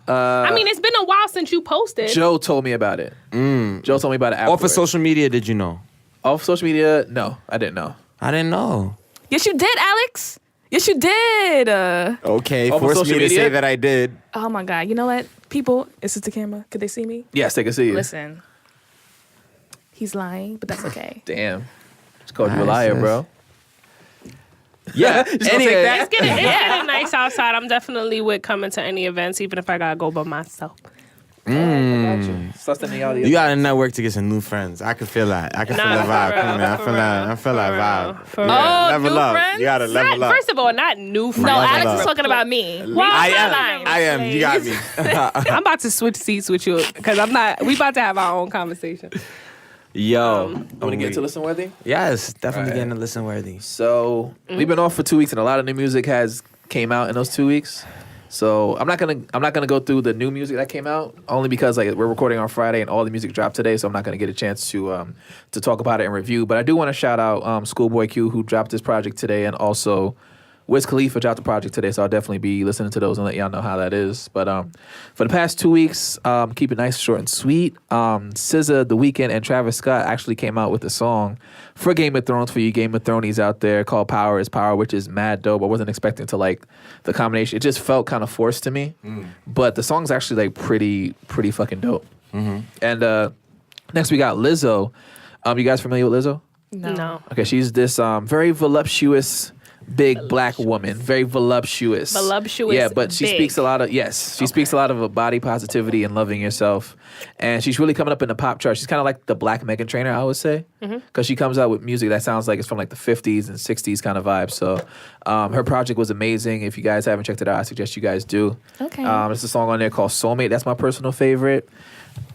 I mean, it's been a while since you posted. Joe told me about it. Joe told me about it afterwards. Off of social media, did you know? Off social media? No, I didn't know. I didn't know. Yes, you did, Alex. Yes, you did. Okay, Off of force me social to media? say that I did. Oh my God. You know what? People, is this the camera? Could they see me? Yes, they can see you. Listen. He's lying, but that's okay. Damn. Just called you a Nice, liar, sis. bro. Yeah. Just gonna take that. It's getting nice outside. I'm definitely with coming to any events, even if I gotta go by myself. You You gotta network to get some new friends. I can feel that. I can feel that vibe. Come on, man. I feel that vibe. For real. Level new up. friends? You gotta level Not, up. first of all, not new friends. No, Level Alex up. is talking about me. I am. You got me. I'm about to switch seats with you because I'm not. We about to have our own conversation. Yo. I'm gonna get to listen worthy. Yes, definitely Alright. getting to listen worthy. So we've been off for 2 weeks, and a lot of new music has came out in those 2 weeks. So I'm not gonna go through the new music that came out, only because like we're recording on Friday and all the music dropped today. So I'm not gonna get a chance to talk about it and review. But I do want to shout out Schoolboy Q, who dropped his project today, and also Wiz Khalifa dropped the project today. So I'll definitely be listening to those and let y'all know how that is. But for the past 2 weeks, keep it nice, short, and sweet. SZA, The Weeknd, and Travis Scott actually came out with a song for Game of Thrones, for you Game of Thronies out there, called Power is Power, which is mad dope. I wasn't expecting to like the combination. It just felt kind of forced to me. But the song's actually like pretty fucking dope. And next we got Lizzo. You guys familiar with Lizzo? No. Okay, she's this very voluptuous big black woman, very voluptuous. Voluptuous, Yeah, but she big. speaks a lot of speaks a lot of body positivity and loving yourself, and she's really coming up in the pop chart. She's kind of like the black Meghan Trainor, I would say, because she comes out with music that sounds like it's from like the 50s and 60s kind of vibe. So her project was amazing. If you guys haven't checked it out, I suggest you guys do. Okay. There's a song on there called Soulmate. That's my personal favorite.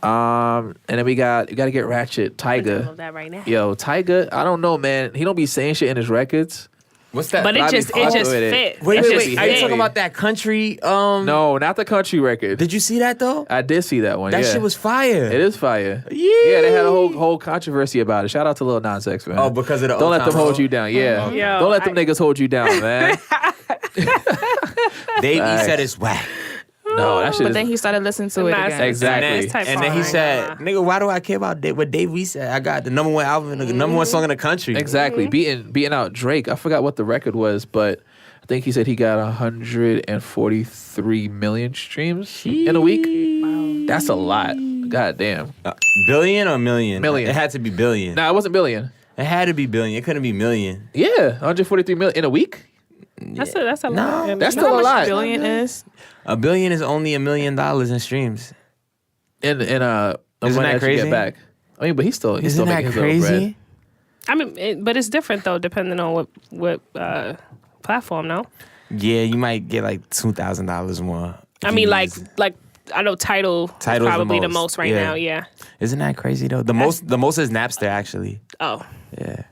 And then you gotta get ratchet. Tyga. Love that right now. Yo, Tyga, I don't know, man. He don't be saying shit in his records. What's that? But it I be just fucking with it. fit. Wait, It wait, just wait. Are you fit. talking about that country? No, not the country record. Did you see that though? I did see that one. That yeah. shit was fire. It is fire. Yeah. They had a whole controversy about it. Shout out to Lil Nas X, man. Oh, because of the Don't let them old-time hold road? you down. Yeah. Yo, Don't let them niggas hold you down, man. Davey Facts. said it's whack. No, that shit But is. then he started listening to it Nah, again. Exactly. It's type And then he song. said, "Nigga, why do I care about what Davey said? I got the number one album and the number one song in the country." Exactly. Beating out Drake. I forgot what the record was, but I think he said he got 143 million streams in a week. Wow. That's a lot. God damn. Billion or million? Million. It had to be billion. Nah, it wasn't billion. It had to be billion. It couldn't be million. Yeah, 143 million in a week. That's a lot. No, that's You know still how a much lot. billion is? A billion is only $1 million in streams. In Isn't money that you get crazy? back. I mean, but he's still Isn't that making his little bread. crazy? I mean, but it's different though, depending on what platform. No, Yeah, you might get like $2,000 more. I mean like I know Tidal is Tidal's the probably the most. most right Yeah. now. Yeah. Isn't that crazy though? The most is Napster actually. Oh, Yeah.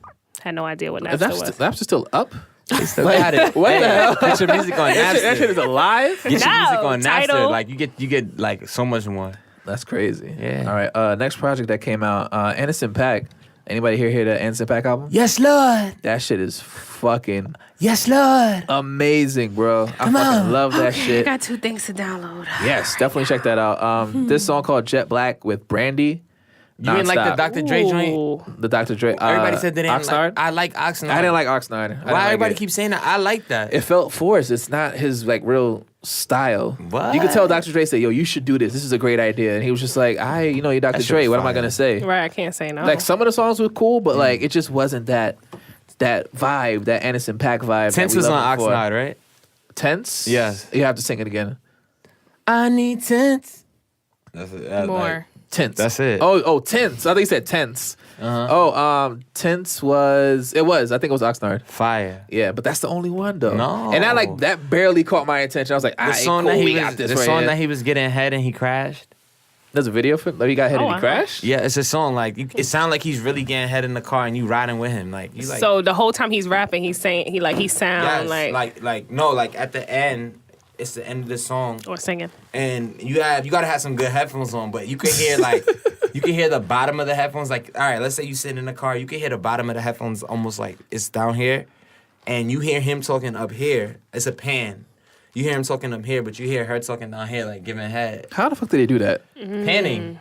had no idea what Is Napster was. Napster still up? They still got it. What the hell? Get your music on That shit Napster. is alive? Get your music No, on Napster. Tidal. Like you get like so much more. That's crazy. Yeah. All right. Next project that came out, Anderson .Paak. Anybody hear the Anderson .Paak album? Yes, Lord. That shit is fucking Yes, Lord. amazing, bro. I fucking love that I shit. got 2 things to download. Yes, definitely check that out. This song called Jet Black with Brandy. You didn't like the Nonstop. Dr. Dre joint? Ooh. The Dr. Dre. Everybody said they didn't Oxnard? like. I like Oxnard. I didn't like Oxnard. Why everybody keeps saying that? I like that. It felt forced. It's not his like real style. What? You could tell Dr. Dre said, "Yo, you should do this. This is a great idea." And he was just like, you're Dr. That shit Dre. was What am I fire. gonna say?" Right, I can't say no. Like some of the songs were cool, but like it just wasn't that vibe, that Anderson .Paak vibe. Tense that we was on loved before. Oxnard, right? Tense? Yes. You have to sing it again. I need tense. That's it. More. Tense. That's it. Oh, tense. I think you said tense. Tense was. I think it was Oxnard. Fire. Yeah, but that's the only one though. No. And that barely caught my attention. I was like, The song cool, that we he got was, this the right song here. that he was getting head and he crashed. There's a video for it? Like, he got hit and he wow. crashed? Yeah, it's a song like it sounds like he's really getting head in the car and you riding with him like you like. so the whole time he's rapping, he's saying he sound yes, like at the end, it's the end of the song or singing. and you gotta have some good headphones on, but you can hear like you can hear the bottom of the headphones. Like, all right, let's say you sitting in the car, you can hear the bottom of the headphones almost like it's down here, and you hear him talking up here. It's a pan. You hear him talking up here, but you hear her talking down here, like giving head. How the fuck did they do that? Panning.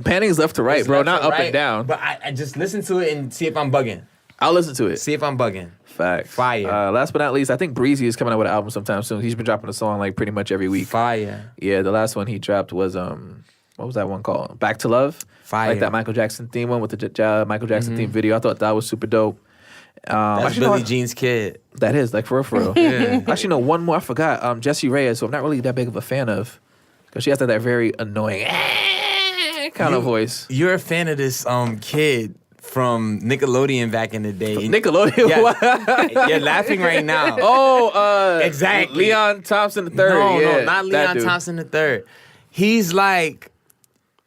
Panning is left to right, It's bro, left not to up right, and down. But I just listen to it and see if I'm bugging. I'll listen to it. See if I'm bugging. Facts. Fire. Last but not least, I think Breezy is coming out with an album sometime soon. He's been dropping a song like pretty much every week. Fire. Yeah, the last one he dropped was what was that one called? Back to Love. Fire. Like that Michael Jackson theme one with the Michael Jackson theme video. I thought that was super dope. That's actually, Billie no, Jean's kid. that is like for real. Yeah. Actually, no, one more I forgot. Jessie Reyes, who I'm not really that big of a fan of, because she has that very annoying kind of voice. You're a fan of this kid from Nickelodeon back in the day. Nickelodeon. Yeah. You're laughing right now. Oh, exactly. Leon Thompson III. No, not Leon Thompson III.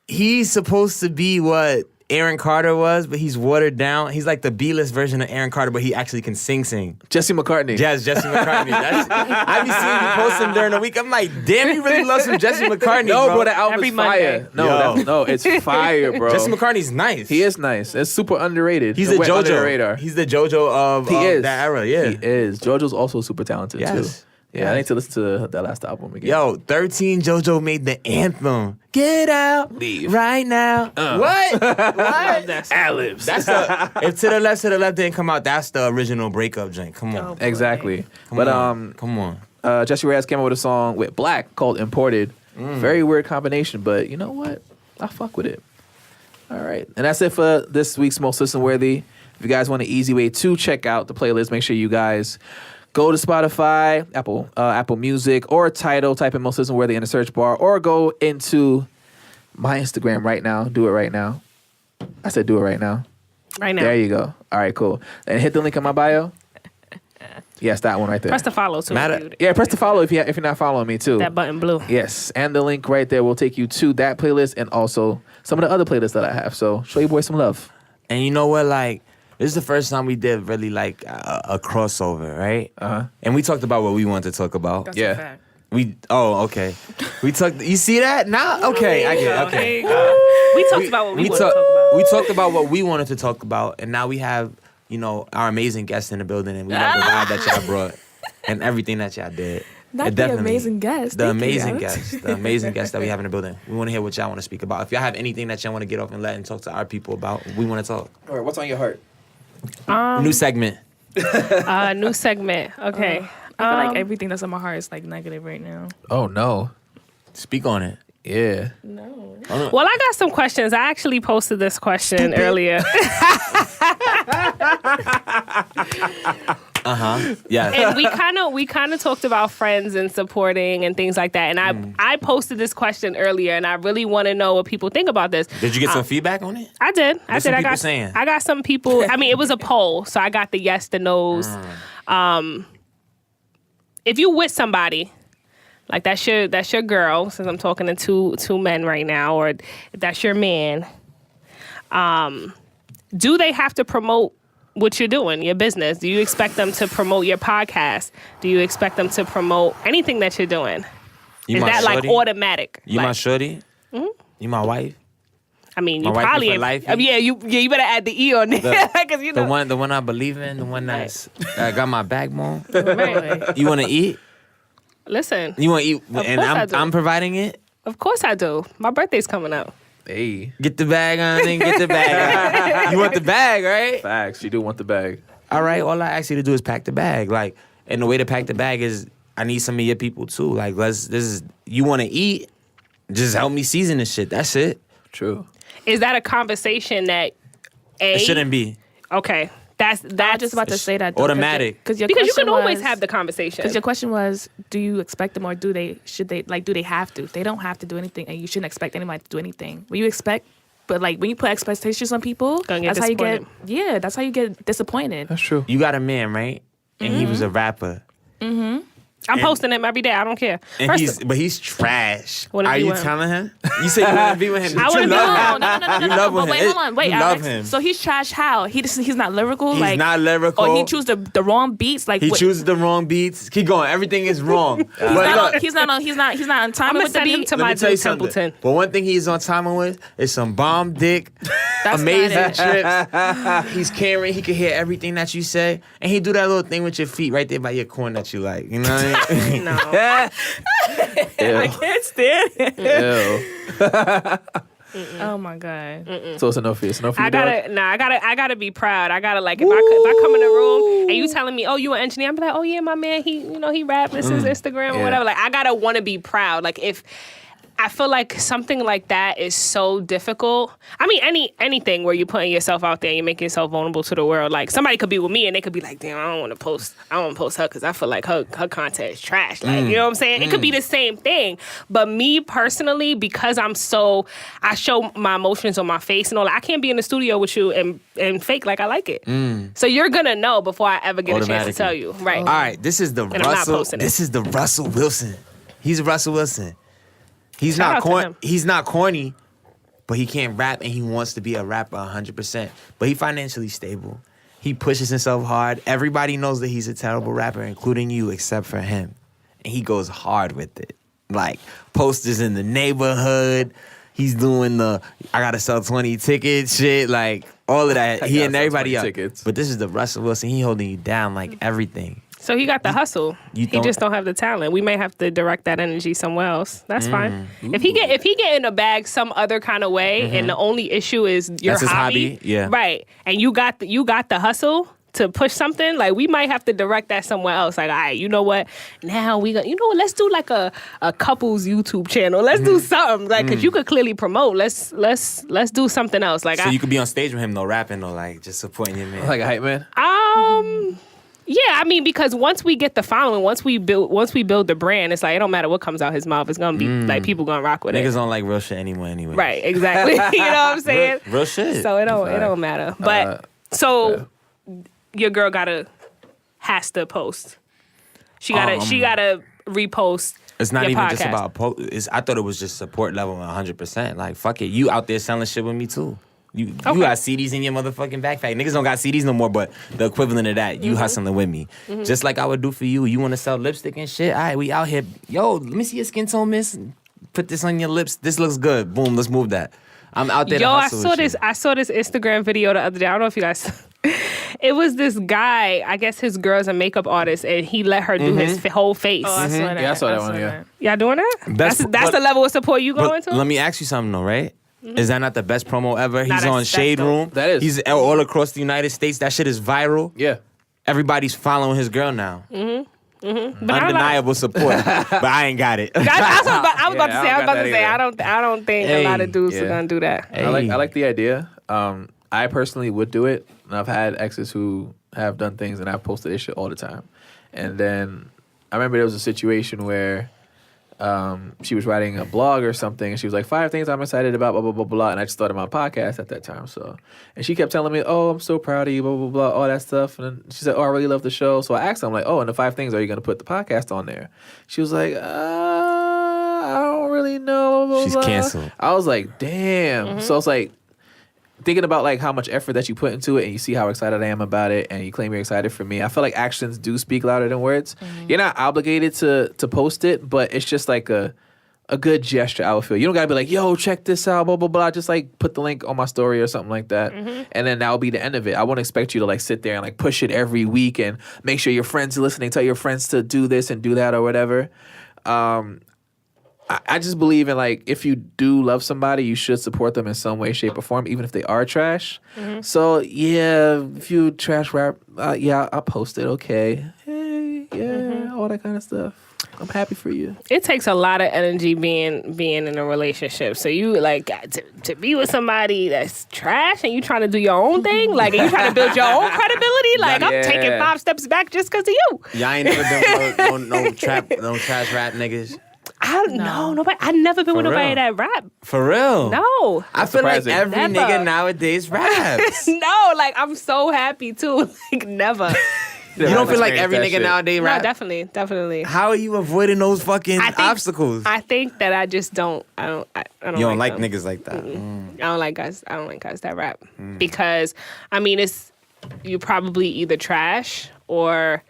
He's supposed to be what Aaron Carter was, but he's watered down. He's like the B-list version of Aaron Carter, but he actually can sing. Jesse McCartney. Yes, Jesse McCartney. I be seeing you posting during the week. I'm like, damn, you really love some Jesse McCartney, No, bro. bro, the album's Every fire. Monday. No, it's fire, bro. Jesse McCartney's nice. He is nice. It's super underrated. He's It the went under the JoJo. radar. He's the JoJo of that era. Yeah, He is. JoJo's also super talented too. Yes. Yeah, I need to listen to that last album again. Yo, 13 JoJo made the anthem. Get out, Leave. right now. What? That's Alex. That's the if to the left didn't come out. That's the original breakup joint. Come on, Exactly. come But on. Come on. Jesse Reyes came out with a song with Black called Imported. Very weird combination, but you know what? I fuck with it. All right. And that's it for this week's Most Listen Worthy. If you guys want an easy way to check out the playlist, make sure you guys go to Spotify, Apple Music, or Tidal, type in Most Listen Worthy in the search bar, or go into my Instagram right now. Do it right now. I said do it right now. Right now. There you go. All right, cool. And hit the link in my bio. Yes, that one right there. Press the follow too. Yeah, press the follow if you're not following me too. That button blue. Yes, and the link right there will take you to that playlist and also some of the other playlists that I have. So show your boy some love. And you know what? Like, this is the first time we did really like a crossover, right? And we talked about what we wanted to talk about. That's Yeah. a fact. Okay. We talked. You see that now? Okay, I get it. Okay. We talked about what we wanted to talk about. We talked about what we wanted to talk about, and now we have, our amazing guests in the building, and we love the vibe that y'all brought and everything that y'all did. Not It the definitely- amazing guest. The Thank you, amazing Alex. guests. The amazing guests that we have in the building. We want to hear what y'all want to speak about. If y'all have anything that y'all want to get off and let and talk to our people about, we want to talk. All right, what's on your heart? New segment. New segment. Okay. I feel like everything that's on my heart is like negative right now. Oh no. Speak on it. Yeah. No. Well, I got some questions. I actually posted this question earlier. Yeah. And we kind of talked about friends and supporting and things like that. And I posted this question earlier, and I really want to know what people think about this. Did you get some feedback on it? I did. What's some people saying? I got some people. I mean, it was a poll, so I got the yes, the no's. If you with somebody, like that's your girl, since I'm talking to two men right now, or if that's your man, do they have to promote what you're doing, your business? Do you expect them to promote your podcast? Do you expect them to promote anything that you're doing? You Is my that shorty? like automatic? You like, my shorty? You my wife? I mean, my you wife probably for life? you better add the E on there because you know. The one I believe in, the one that's got my backbone. Right. You want to eat? Listen, You want to eat? And course I do. I'm providing it? of course I do. My birthday's coming up. Hey. Get the bag on and get the bag on. You want the bag, right? Facts. You do want the bag. All right, all I ask you to do is pack the bag. Like, and the way to pack the bag is I need some of your people too. Like, you want to eat? Just help me season this shit. That's it. True. Is that a conversation that It shouldn't be Okay, that's I'm just about to say that though, automatic. Because because you can always have the conversation. Because your question was, do you expect them or do they have to? They don't have to do anything, and you shouldn't expect anybody to do anything. When you expect, but like when you put expectations on people, Gonna get that's how you get. disappointed. Yeah, that's how you get disappointed. That's true. You got a man, right? And he was a rapper. I'm posting him every day. I don't care. And First, he's trash. Wanna Are be you with him. telling him? You say you want to be with him. I but wanna you be love with him. him. You love But him. wait, hold on. Wait, you love Alex. him. So he's trash how? He's not lyrical? He's like, not lyrical. Or he choose the wrong beats? Like He what- chooses the wrong beats. Keep going. Everything is wrong. But look, He's not on time I'm gonna with the send him beat. to let my me tell you dude something. Templeton. But one thing he's on timing with is some bomb dick, That's amazing not it. trips. He's caring. He can hear everything that you say, and he do that little thing with your feet right there by your corn that you like. You know what I mean? No. I can't stand it. Ew. Oh my god. So it's a no for you. It's a no for you, I dog? gotta be proud. I gotta like if I come in the room and you telling me, oh, you an engineer, I'm like, oh yeah, my man, he rap, this is Instagram or whatever. Like I gotta want to be proud. Like if I feel like something like that is so difficult. I mean, anything where you're putting yourself out there and you're making yourself vulnerable to the world. Like, somebody could be with me and they could be like, damn, I don't want to post her because I feel like her content is trash. Like, you know what I'm saying? It could be the same thing. But me personally, because I show my emotions on my face and all that, I can't be in the studio with you and fake like I like it. So you're going to know before I ever get a chance to tell you. Right. All right, this is the Russell. This is the Russell Wilson. He's Russell Wilson. He's not corny, but he can't rap and he wants to be a rapper 100%. But he financially stable. He pushes himself hard. Everybody knows that he's a terrible rapper, including you, except for him. And he goes hard with it. Like, posters in the neighborhood. He's doing I gotta sell 20 tickets shit. Like, all of that. He and everybody else. Tickets. But this is the Russell Wilson. He holding you down like everything. So he got the hustle. He just don't have the talent. We may have to direct that energy somewhere else. That's fine. If he get in a bag some other kind of way, and the only issue is your hobby, yeah, right, and you got the hustle to push something, like, we might have to direct that somewhere else. Like, all right, you know what? Now let's do like a couples YouTube channel. Let's do something, like, because you could clearly promote. Let's do something else. Like, so you could be on stage with him, though, rapping or like just supporting your man, like a hype man. Yeah, I mean, because once we get the following, once we build the brand, it's like, it don't matter what comes out his mouth. It's gonna be like, people gonna rock with it. Niggas don't like real shit anyway. Right, exactly. You know what I'm saying? Real shit. So it don't matter. But your girl has to post. She gotta repost. It's not your even podcast. just about post. I thought it was just support level 100%. Like, fuck it, you out there selling shit with me too. You got CDs in your motherfucking backpack. Niggas don't got CDs no more, but the equivalent of that, you hustling with me. Just like I would do for you. You want to sell lipstick and shit? All right, we out here. Yo, let me see your skin tone, miss. Put this on your lips. This looks good. Boom, let's move that. I'm out there to hustle with you. I saw this Instagram video the other day. I don't know if you guys... It was this guy, I guess his girl's a makeup artist, and he let her do his whole face. Oh, I saw that. Yeah, I saw that one, yeah. Y'all doing that? That's the level of support you going to? Let me ask you something, though, right? Is that not the best promo ever? He's on Shade Room. That is. He's all across the United States. That shit is viral. Yeah. Everybody's following his girl now. Undeniable support, but I ain't got it. I was about to say, I don't think a lot of dudes are gonna do that. I like the idea. I personally would do it. And I've had exes who have done things, and I've posted this shit all the time. And then I remember there was a situation where she was writing a blog or something, and she was like, 5 things I'm excited about, blah, blah, blah, blah. And I just started my podcast at that time. And she kept telling me, oh, I'm so proud of you, blah, blah, blah, all that stuff. And then she said, oh, I really love the show. So I asked her, I'm like, oh, and the 5 things, are you going to put the podcast on there? She was like, I don't really know. Blah, blah, She's blah. canceled. I was like, damn. So it's like, thinking about like how much effort that you put into it, and you see how excited I am about it, and you claim you're excited for me. I feel like actions do speak louder than words. You're not obligated to post it, but it's just like a good gesture, I would feel. You don't gotta be like, yo, check this out, blah, blah, blah. Just like put the link on my story or something like that. And then that'll be the end of it. I won't expect you to like sit there and like push it every week and make sure your friends are listening, tell your friends to do this and do that or whatever. I just believe in, like, if you do love somebody, you should support them in some way, shape, or form, even if they are trash. So, yeah, if you trash rap, yeah, I'll post it, okay. Hey, yeah, all that kind of stuff. I'm happy for you. It takes a lot of energy being in a relationship. So you, like, to be with somebody that's trash and you trying to do your own thing, like, and you trying to build your own credibility, like, I'm taking 5 steps back just because of you. Y'all ain't never been with no trash rap niggas? Nobody. I've never been with nobody that rap. For real? No. I feel like every nigga nowadays raps. No, like, I'm so happy too. Like, never. You don't feel like every nigga nowadays rap? No, definitely. How are you avoiding those fucking obstacles? I think that I just don't. I don't. You don't like niggas like that. I don't like guys. I don't like guys that rap because I mean, you probably either trash or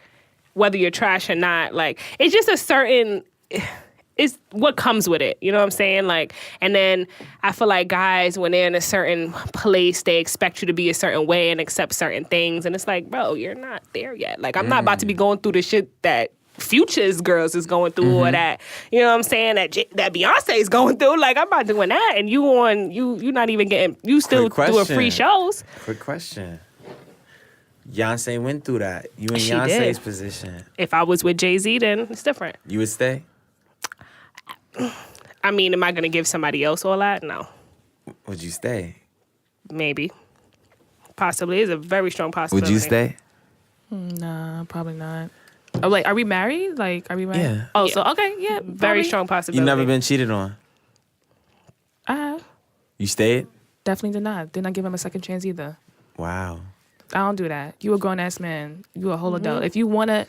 whether you're trash or not. Like, it's just a certain. It's what comes with it. You know what I'm saying? Like, and then I feel like guys, when they're in a certain place, they expect you to be a certain way and accept certain things. And it's like, bro, you're not there yet. Like, I'm not about to be going through the shit that Future's girls is going through or that, you know what I'm saying, that Beyonce is going through. Like, I'm not doing that. And you not even getting, you still doing free shows. Quick question. Beyonce went through that. You in She Beyonce's did. position. If I was with Jay-Z, then it's different. You would stay? I mean, am I going to give somebody else all that? No. Would you stay? Maybe. Possibly. It's a very strong possibility. Would you stay? Nah, probably not. Oh, like, are we married? Like, are we married? Yeah. Oh, Yeah. so okay, yeah. Very probably. strong possibility. You never been cheated on? I have. You stayed? Definitely did not. Did not give him a second chance either. Wow. I don't do that. You a grown ass man. You a whole adult. If you wanna,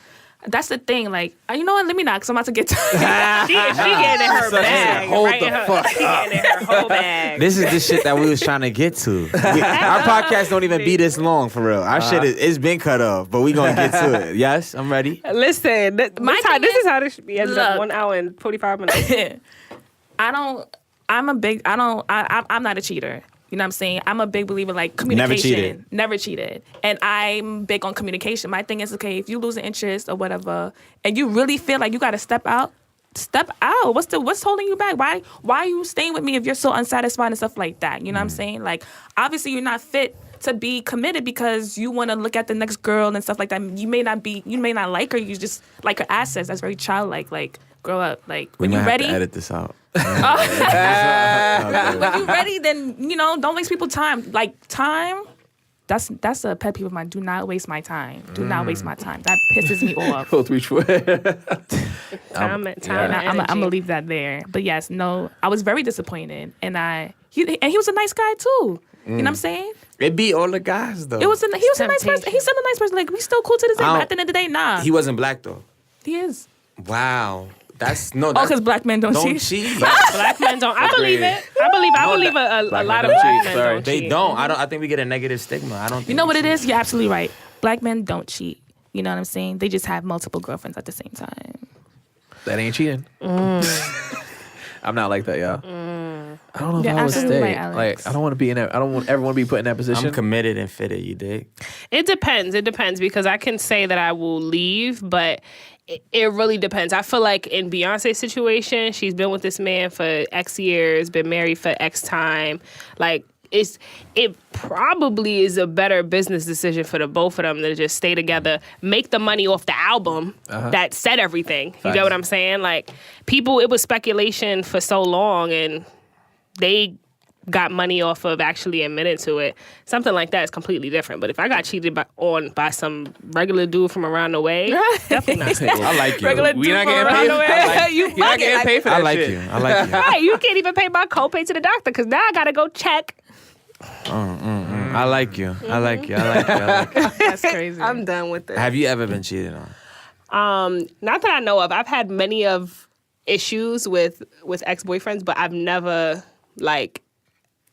that's the thing. Like, you know what? Let me not, cause I'm about to get. She getting in her bag. Hold right the in her, fuck she getting in her whole bag. This is the shit that we was trying to get to. Our podcast don't even be this long, for real. Our shit it's been cut off, but we gonna get to it. Yes, I'm ready. Listen, this is how this should be. Ended up Look. 1 hour and 45 minutes. I'm not a cheater. You know what I'm saying? I'm a big believer, like, communication. Never cheated. And I'm big on communication. My thing is, okay, if you lose an interest or whatever, and you really feel like you got to step out. What's holding you back? Why are you staying with me if you're so unsatisfied and stuff like that? You know what I'm saying? Like, obviously you're not fit to be committed because you want to look at the next girl and stuff like that. You may not like her. You just like her assets. That's very childlike. Like, grow up. Like, when you're ready. Have to edit this out. When you're ready, then, don't waste people's time. Like, time, that's a pet peeve of mine. Do not waste my time. Do not waste my time. That pisses me off. Both reach for it. Time And I'm going to leave that there. But yes, no, I was very disappointed. And he was a nice guy too. You know what I'm saying? It be all the guys, though. He was a nice person. He's still a nice person. Like, we still cool to this day. But at the end of the day, nah. He wasn't black, though. He is. Wow. That's because black men don't cheat. Black men don't. I believe it. I believe a lot of black men don't They cheat. don't. I think we get a negative stigma. I don't think You know what it is? You're absolutely right. Black men don't cheat. You know what I'm saying? They just have multiple girlfriends at the same time. That ain't cheating. I'm not like that, y'all. I don't know if You're I would absolutely stay. right, Alex. Like, I don't want to be in that. I don't want everyone to be put in that position. I'm committed and fitted, you dig? It depends. It depends because I can say that I will leave, but it really depends. I feel like in Beyonce's situation, she's been with this man for X years, been married for X time. Like, it probably is a better business decision for the both of them to just stay together, make the money off the album that said everything. You get what I'm saying? Like, it was speculation for so long, and they got money off of actually admitting to it. Something like that is completely different. But if I got cheated by some regular dude from around the way, definitely not. I like you. Regular We dude not from getting around paid. the way. You're not getting paid for that I like shit. you. I like you. Right, you can't even pay my copay to the doctor because now I gotta go check. I like you. I like you. I like you. I like you. That's crazy. I'm done with it. Have you ever been cheated on? Not that I know of. I've had many of issues with ex-boyfriends, but I've never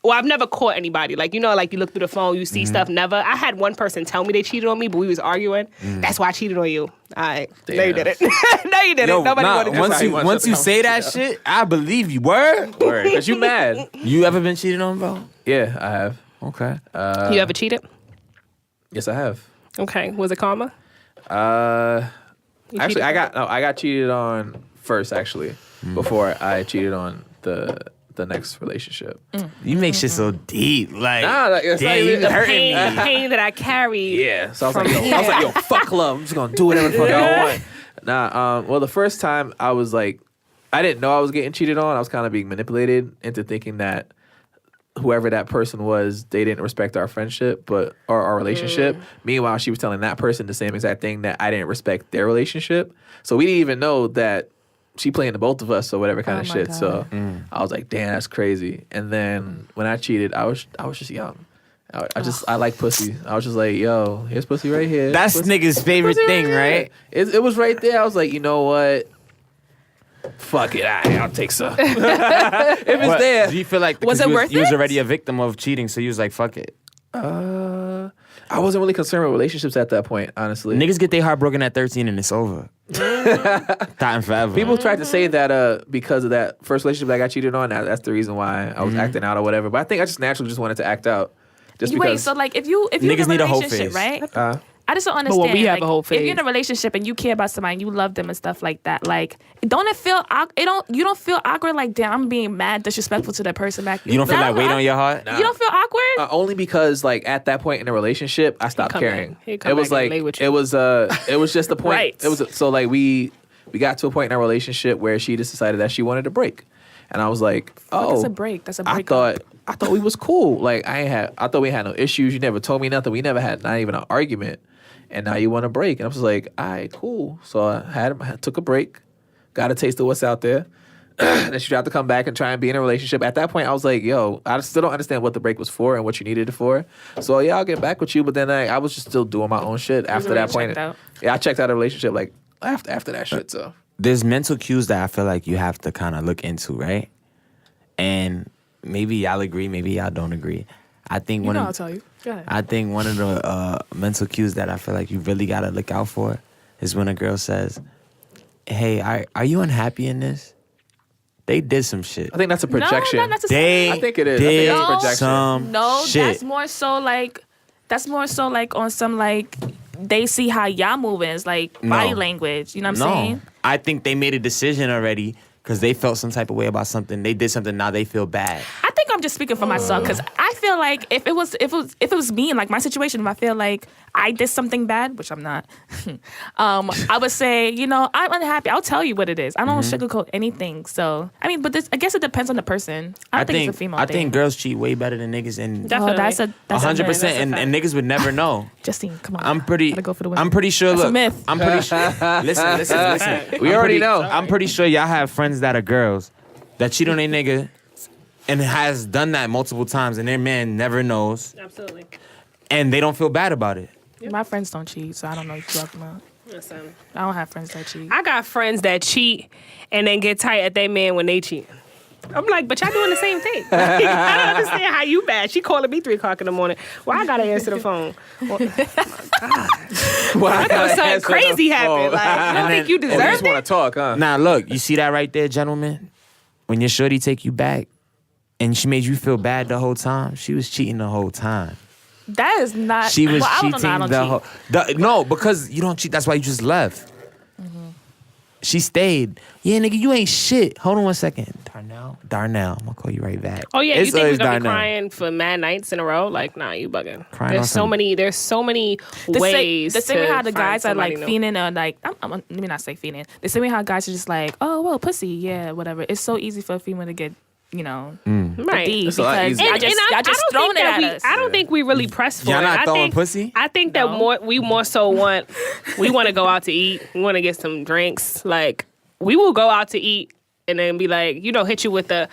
I've never caught anybody. Like, you look through the phone, you see stuff. Never. I had one person tell me they cheated on me, but we was arguing. That's why I cheated on you. All right. No, you didn't. No, you didn't. Nobody wanted to Once you say that shit, I believe you. Word? Because you mad. You ever been cheated on, bro? Yeah, I have. Okay. You ever cheated? Yes, I have. Okay. Was it karma? Actually, I got cheated on first, actually, before I cheated on the next relationship. You make shit so deep. Like, Nah, it's not damn, even- you the hurting me. The pain that I carried. Yeah. So I was like, yo, fuck love. I'm just gonna do whatever the fuck I want. Well, the first time I was like, I didn't know I was getting cheated on. I was kind of being manipulated into thinking that whoever that person was, they didn't respect our friendship, or our relationship. Meanwhile, she was telling that person the same exact thing, that I didn't respect their relationship. So we didn't even know that she playing to both of us or whatever kind of my shit. God. So I was like, damn, that's crazy. And then when I cheated, I was just young. I like pussy. I was just like, yo, here's pussy right here. That's pussy, nigga's favorite pussy thing, here. right? It was right there. I was like, you know what? Fuck it, I'll take some. If it's there. Do you feel like Was it worth you was it? already a victim of cheating, so you was like, fuck it. I wasn't really concerned with relationships at that point, honestly. Niggas get their heart broken at 13 and it's over. Time forever. People tried to say that because of that first relationship that I got cheated on, that's the reason why I was acting out or whatever. But I think I just naturally just wanted to act out. Just Wait, because. so like if you Niggas in a need a whole relationship, face. right? I just don't understand. when we have like, a whole if you're in phase. a relationship and you care about somebody and you love them and stuff like that, like don't it feel you don't feel awkward? Like, damn, I'm being mad, disrespectful to that person back. You don't feel that weight on your heart? You don't feel awkward? Only because like at that point in the relationship, I stopped caring. He'd come It was back and like lay with you. it was just the point. Right. It was so like we got to a point in our relationship where she just decided that she wanted a break. And I was like, oh, That's a break. That's a break. I thought we was cool. Like I thought we had no issues. You never told me nothing. We never had not even an argument. And now you want a break. And I was like, all right, cool. So I took a break, got a taste of what's out there. Then she tried to come back and try and be in a relationship. At that point, I was like, yo, I still don't understand what the break was for and what you needed it for. So yeah, I'll get back with you. But then I was just still doing my own shit after that point. Yeah, I checked out a relationship like after that shit. So there's mental cues that I feel like you have to kind of look into, right? And maybe y'all agree, maybe y'all don't agree. I think I'll tell you. Go ahead. I think one of the mental cues that I feel like you really gotta look out for is when a girl says, "Hey, are you unhappy in this?" They did some shit. I think that's a projection. No, not necessarily. I think it is. Did I think that's a projection. some No, shit. that's more so like on some like they see how y'all moving. It's like body language. You know what I'm saying? I think they made a decision already because they felt some type of way about something. They did something, now they feel bad. I think I'm just speaking for myself because I feel like if it was me in like my situation, if I feel like I did something bad, which I'm not, I would say, I'm unhappy. I'll tell you what it is. I don't sugarcoat anything. So I mean, but I guess it depends on the person. I don't think it's a female thing. I think girls cheat way better than niggas, and Definitely. That's 100%, and niggas would never know. Justine, come on. I'm pretty. Gotta go for the win. I'm pretty sure. That's Look, a myth. I'm pretty sure. Listen. We already know. I'm pretty sure y'all have friends that are girls that cheat on their nigga and has done that multiple times, and their man never knows, Absolutely. and they don't feel bad about it. My friends don't cheat, so I don't know what you're talking about. Listen, I don't have friends that cheat. I got friends that cheat and then get tight at their man when they cheat. I'm like, but y'all doing the same thing. Like, I don't understand how you bad. She calling me 3 o'clock in the morning. Well, I gotta answer the phone. Well, I thought something crazy happened. Like, you don't think you You deserve just want it? to talk, huh? Now, look, you see that right there, gentlemen? When your shorty take you back and she made you feel bad the whole time, she was cheating the whole time. That is not. She was I cheating don't the cheat. whole... No, because you don't cheat. That's why you just left. She stayed. Yeah, nigga, you ain't shit. Hold on one second. Darnell. I'm gonna call you right back. Oh yeah, you think we're gonna be Darnell. crying for mad nights in a row? Like, nah, you bugging. Crying There's on so some- many ways. The same way to how the find guys are like somebody new. fiending or like, let me not say fiending. The same way how guys are just like, oh, well, pussy, yeah, whatever. It's so easy for a female to get, Right. D It's a lot because easier. y'all just throwing it at us. I don't think we really press for Y'all it. not I throwing think, pussy? I think that we more so want to go out to eat. We want to get some drinks. Like, we will go out to eat and then be like, hit you with the,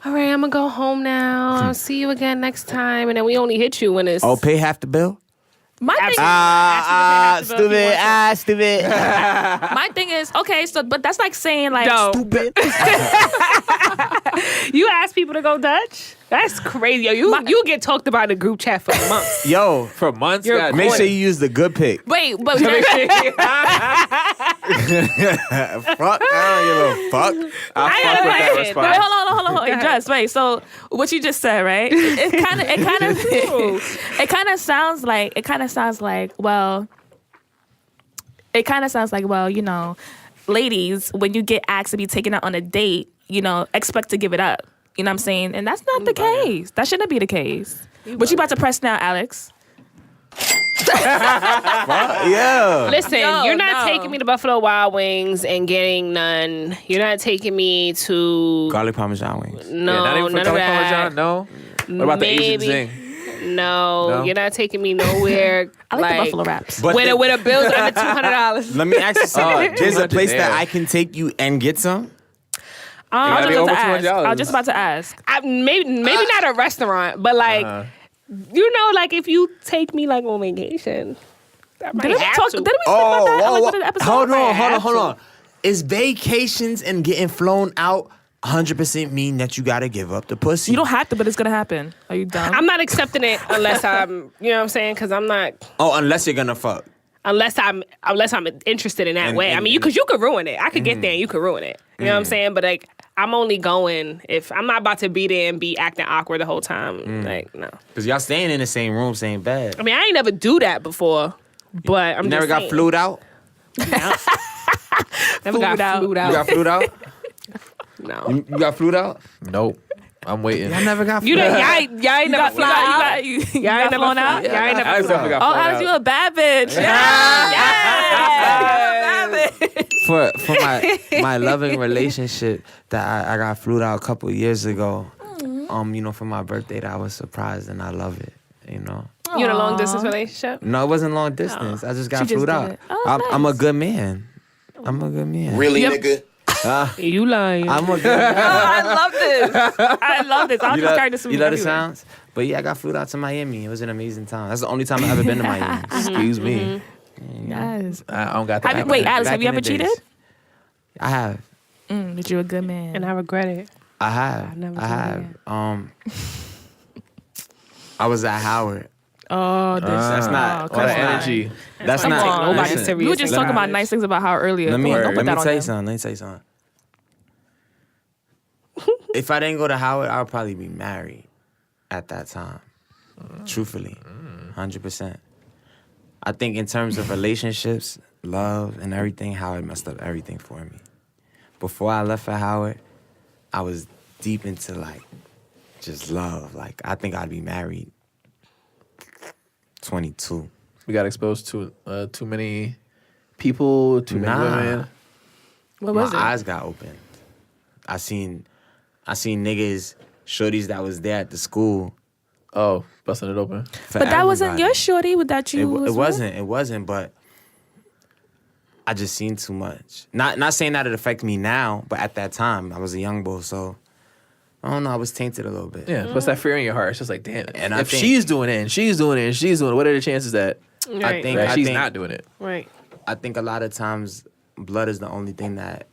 all right, I'm gonna go home now. I'll see you again next time. And then we only hit you when it's pay half the bill? My thing, Stupid. my thing is, okay, so, but that's like saying like, No. Stupid. You ask people to go Dutch? That's crazy. Yo, you get talked about in the group chat for months. Yo, For months, You're God, make sure you use the good pick. wait, but Fuck, I don't give a fuck. I got fuck a with that question. response. wait, hold on. Hey, just wait. So what you just said, right? It kind of sounds like, well, ladies, when you get asked to be taken out on a date, expect to give it up. You know what I'm saying? And that's not the case. That shouldn't be the case. What you about to press now, Alex? Yeah. Listen, No, you're not no. taking me to Buffalo Wild Wings and getting none. You're not taking me to Garlic Parmesan wings. no, not even for none of garlic that. parmesan. No. What about the Asian Maybe. zing? No, No? you're not taking me nowhere. I like the Buffalo wraps. But with a bill's under $200. let me ask you something. There's a place Yeah. that I can take you and get some. I gotta be over was $200. just about to ask. Maybe not a restaurant, but like like if you take me like on vacation. Didn't we talk about that? Like, what in the episode? Hold have on. Is vacations and getting flown out 100% mean that you gotta give up the pussy? You don't have to, but it's gonna happen. Are you dumb? I'm not accepting it unless I'm, you know what I'm saying? Because I'm not. Unless you're gonna fuck. Unless I'm interested in that way. I mean, because you could ruin it. I could get there and you could ruin it. You know what I'm saying? But like, I'm only going if I'm not about to be there and be acting awkward the whole time. Like, no. Because y'all staying in the same room, same bed. I mean, I ain't never do that before. But I'm You never just got saying. flued out? Never got flued You out. got flued out? No. You got flued out? Nope. I'm waiting. I never got You flued done, out. y'all ain't never fly out. You Y'all ain't got never flown out? Y'all ain't never I flew definitely out. got Oh, flown Alex, out. you a bad bitch. Yeah. for my loving relationship that I got flued out a couple years ago. For my birthday, that I was surprised and I love it. You know. You in a long distance relationship? No, it wasn't long distance. I just got She just flued did out. it. Oh, I'm a nice. good man. I'm a good man. Really, nigga? You lying. I'm a good man. I love this. I love this. I'll just carry this with You me love the everywhere. sounds? But yeah, I got flew out to Miami. It was an amazing time. That's the only time I've ever been to Miami. Excuse me. Yes. I don't got that. Wait, Alex, Back have you in ever the days. cheated? I have. But you're a good man. And I regret it. I have. I've never I done have. I was at Howard. Oh, That's not all that come on. energy. That's Come not. on, nobody listen, serious. We were just Let talking me- about nice things about how earlier. Let me Don't put let me that on tell you them. something. Let me tell you something. If I didn't go to Howard, I would probably be married at that time. Truthfully, 100%. I think in terms of relationships, love, and everything, Howard messed up everything for me. Before I left for Howard, I was deep into like just love. Like I think I'd be married 22. We got exposed to too many people, too many Nah. women. What My was it? eyes got opened. I seen niggas, shorties that was there at the school. Oh, busting it open. For But that wasn't everybody. your shorty with that you. It was wasn't, but I just seen too much. Not saying that it affected me now, but at that time, I was a young boy, so I don't know, I was tainted a little bit. Yeah, plus that fear in your heart. It's just like, damn. And I if think- she's doing it, and she's doing it, and she's doing it, what are the chances that, Right. think- that I she's think- not doing it? Right. I think a lot of times blood is the only thing that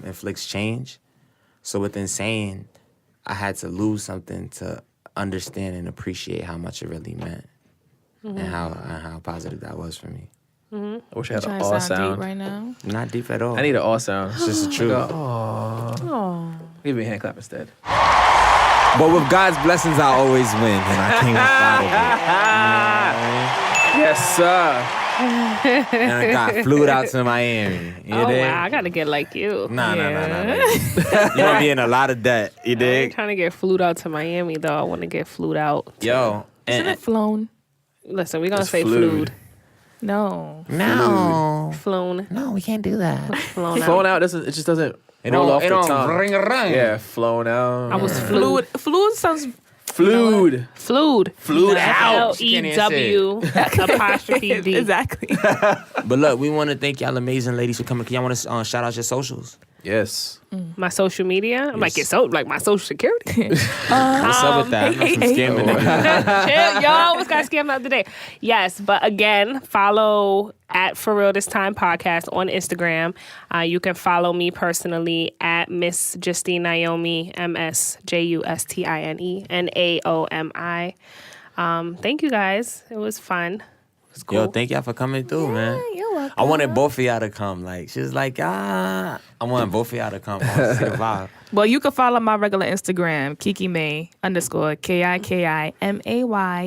inflicts change. So within saying, I had to lose something to understand and appreciate how much it really meant, and how positive that was for me. I wish I had trying an to all sound sound. deep right now. Not deep at all. I need an all sound. It's just the truth. Oh, give me a hand clap instead. But with God's blessings, I always win, and I can't get out of it. Yes, sir. And I got flew out to Miami. You Oh, dig? wow. I got to get like you. Nah. You gonna be in a lot of debt. You I ain't dig? trying to get flued out to Miami, though. I want to get flued out. Yo. Isn't it flown? Listen, we're going to It's say flued. flued. No. No. Flown. No, we can't do that. Flown Flown out. out doesn't. It just doesn't It roll don't, off it the don't tongue. ring a ring. Yeah, flown out. I was flued. Fluid sounds. flued. Flued. Flued out. She can't even say L-E-W apostrophe D. Exactly. But look, we want to thank y'all amazing ladies for coming. Can y'all want to shout out your socials? Yes. My social media. I'm like, it's like my social security. What's up with that? I'm some scamming niggas. Chill, yo, almost got scammed the other day. Yes, but again, follow at For Real This Time Podcast on Instagram. You can follow me personally at Miss Justine Naomi, MSJUSTINE NAOMI. Thank you guys. It was fun. It was cool. Yo, thank y'all for coming through, man. You're welcome. I wanted both of y'all to come. Like, she was like, I want both of y'all to come. I want to see the vibe. Well, you can follow my regular Instagram, KiKi May _ KIKIMAY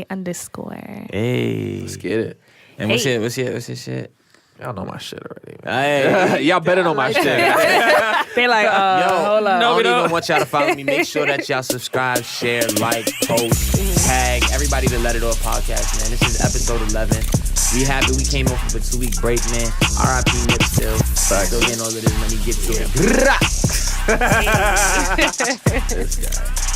_ Hey. Let's get it. And what's your shit? Y'all know my shit already. Hey. Y'all better know my shit. They like, Yo, hold up. I don't even want y'all to follow me. Make sure that y'all subscribe, share, like, post, tag everybody to Let It Off podcast, man. This is episode 11. We happy we came off of a 2-week break, man. R.I.P. Nip still. Still getting all of this money. Get to it. This guy.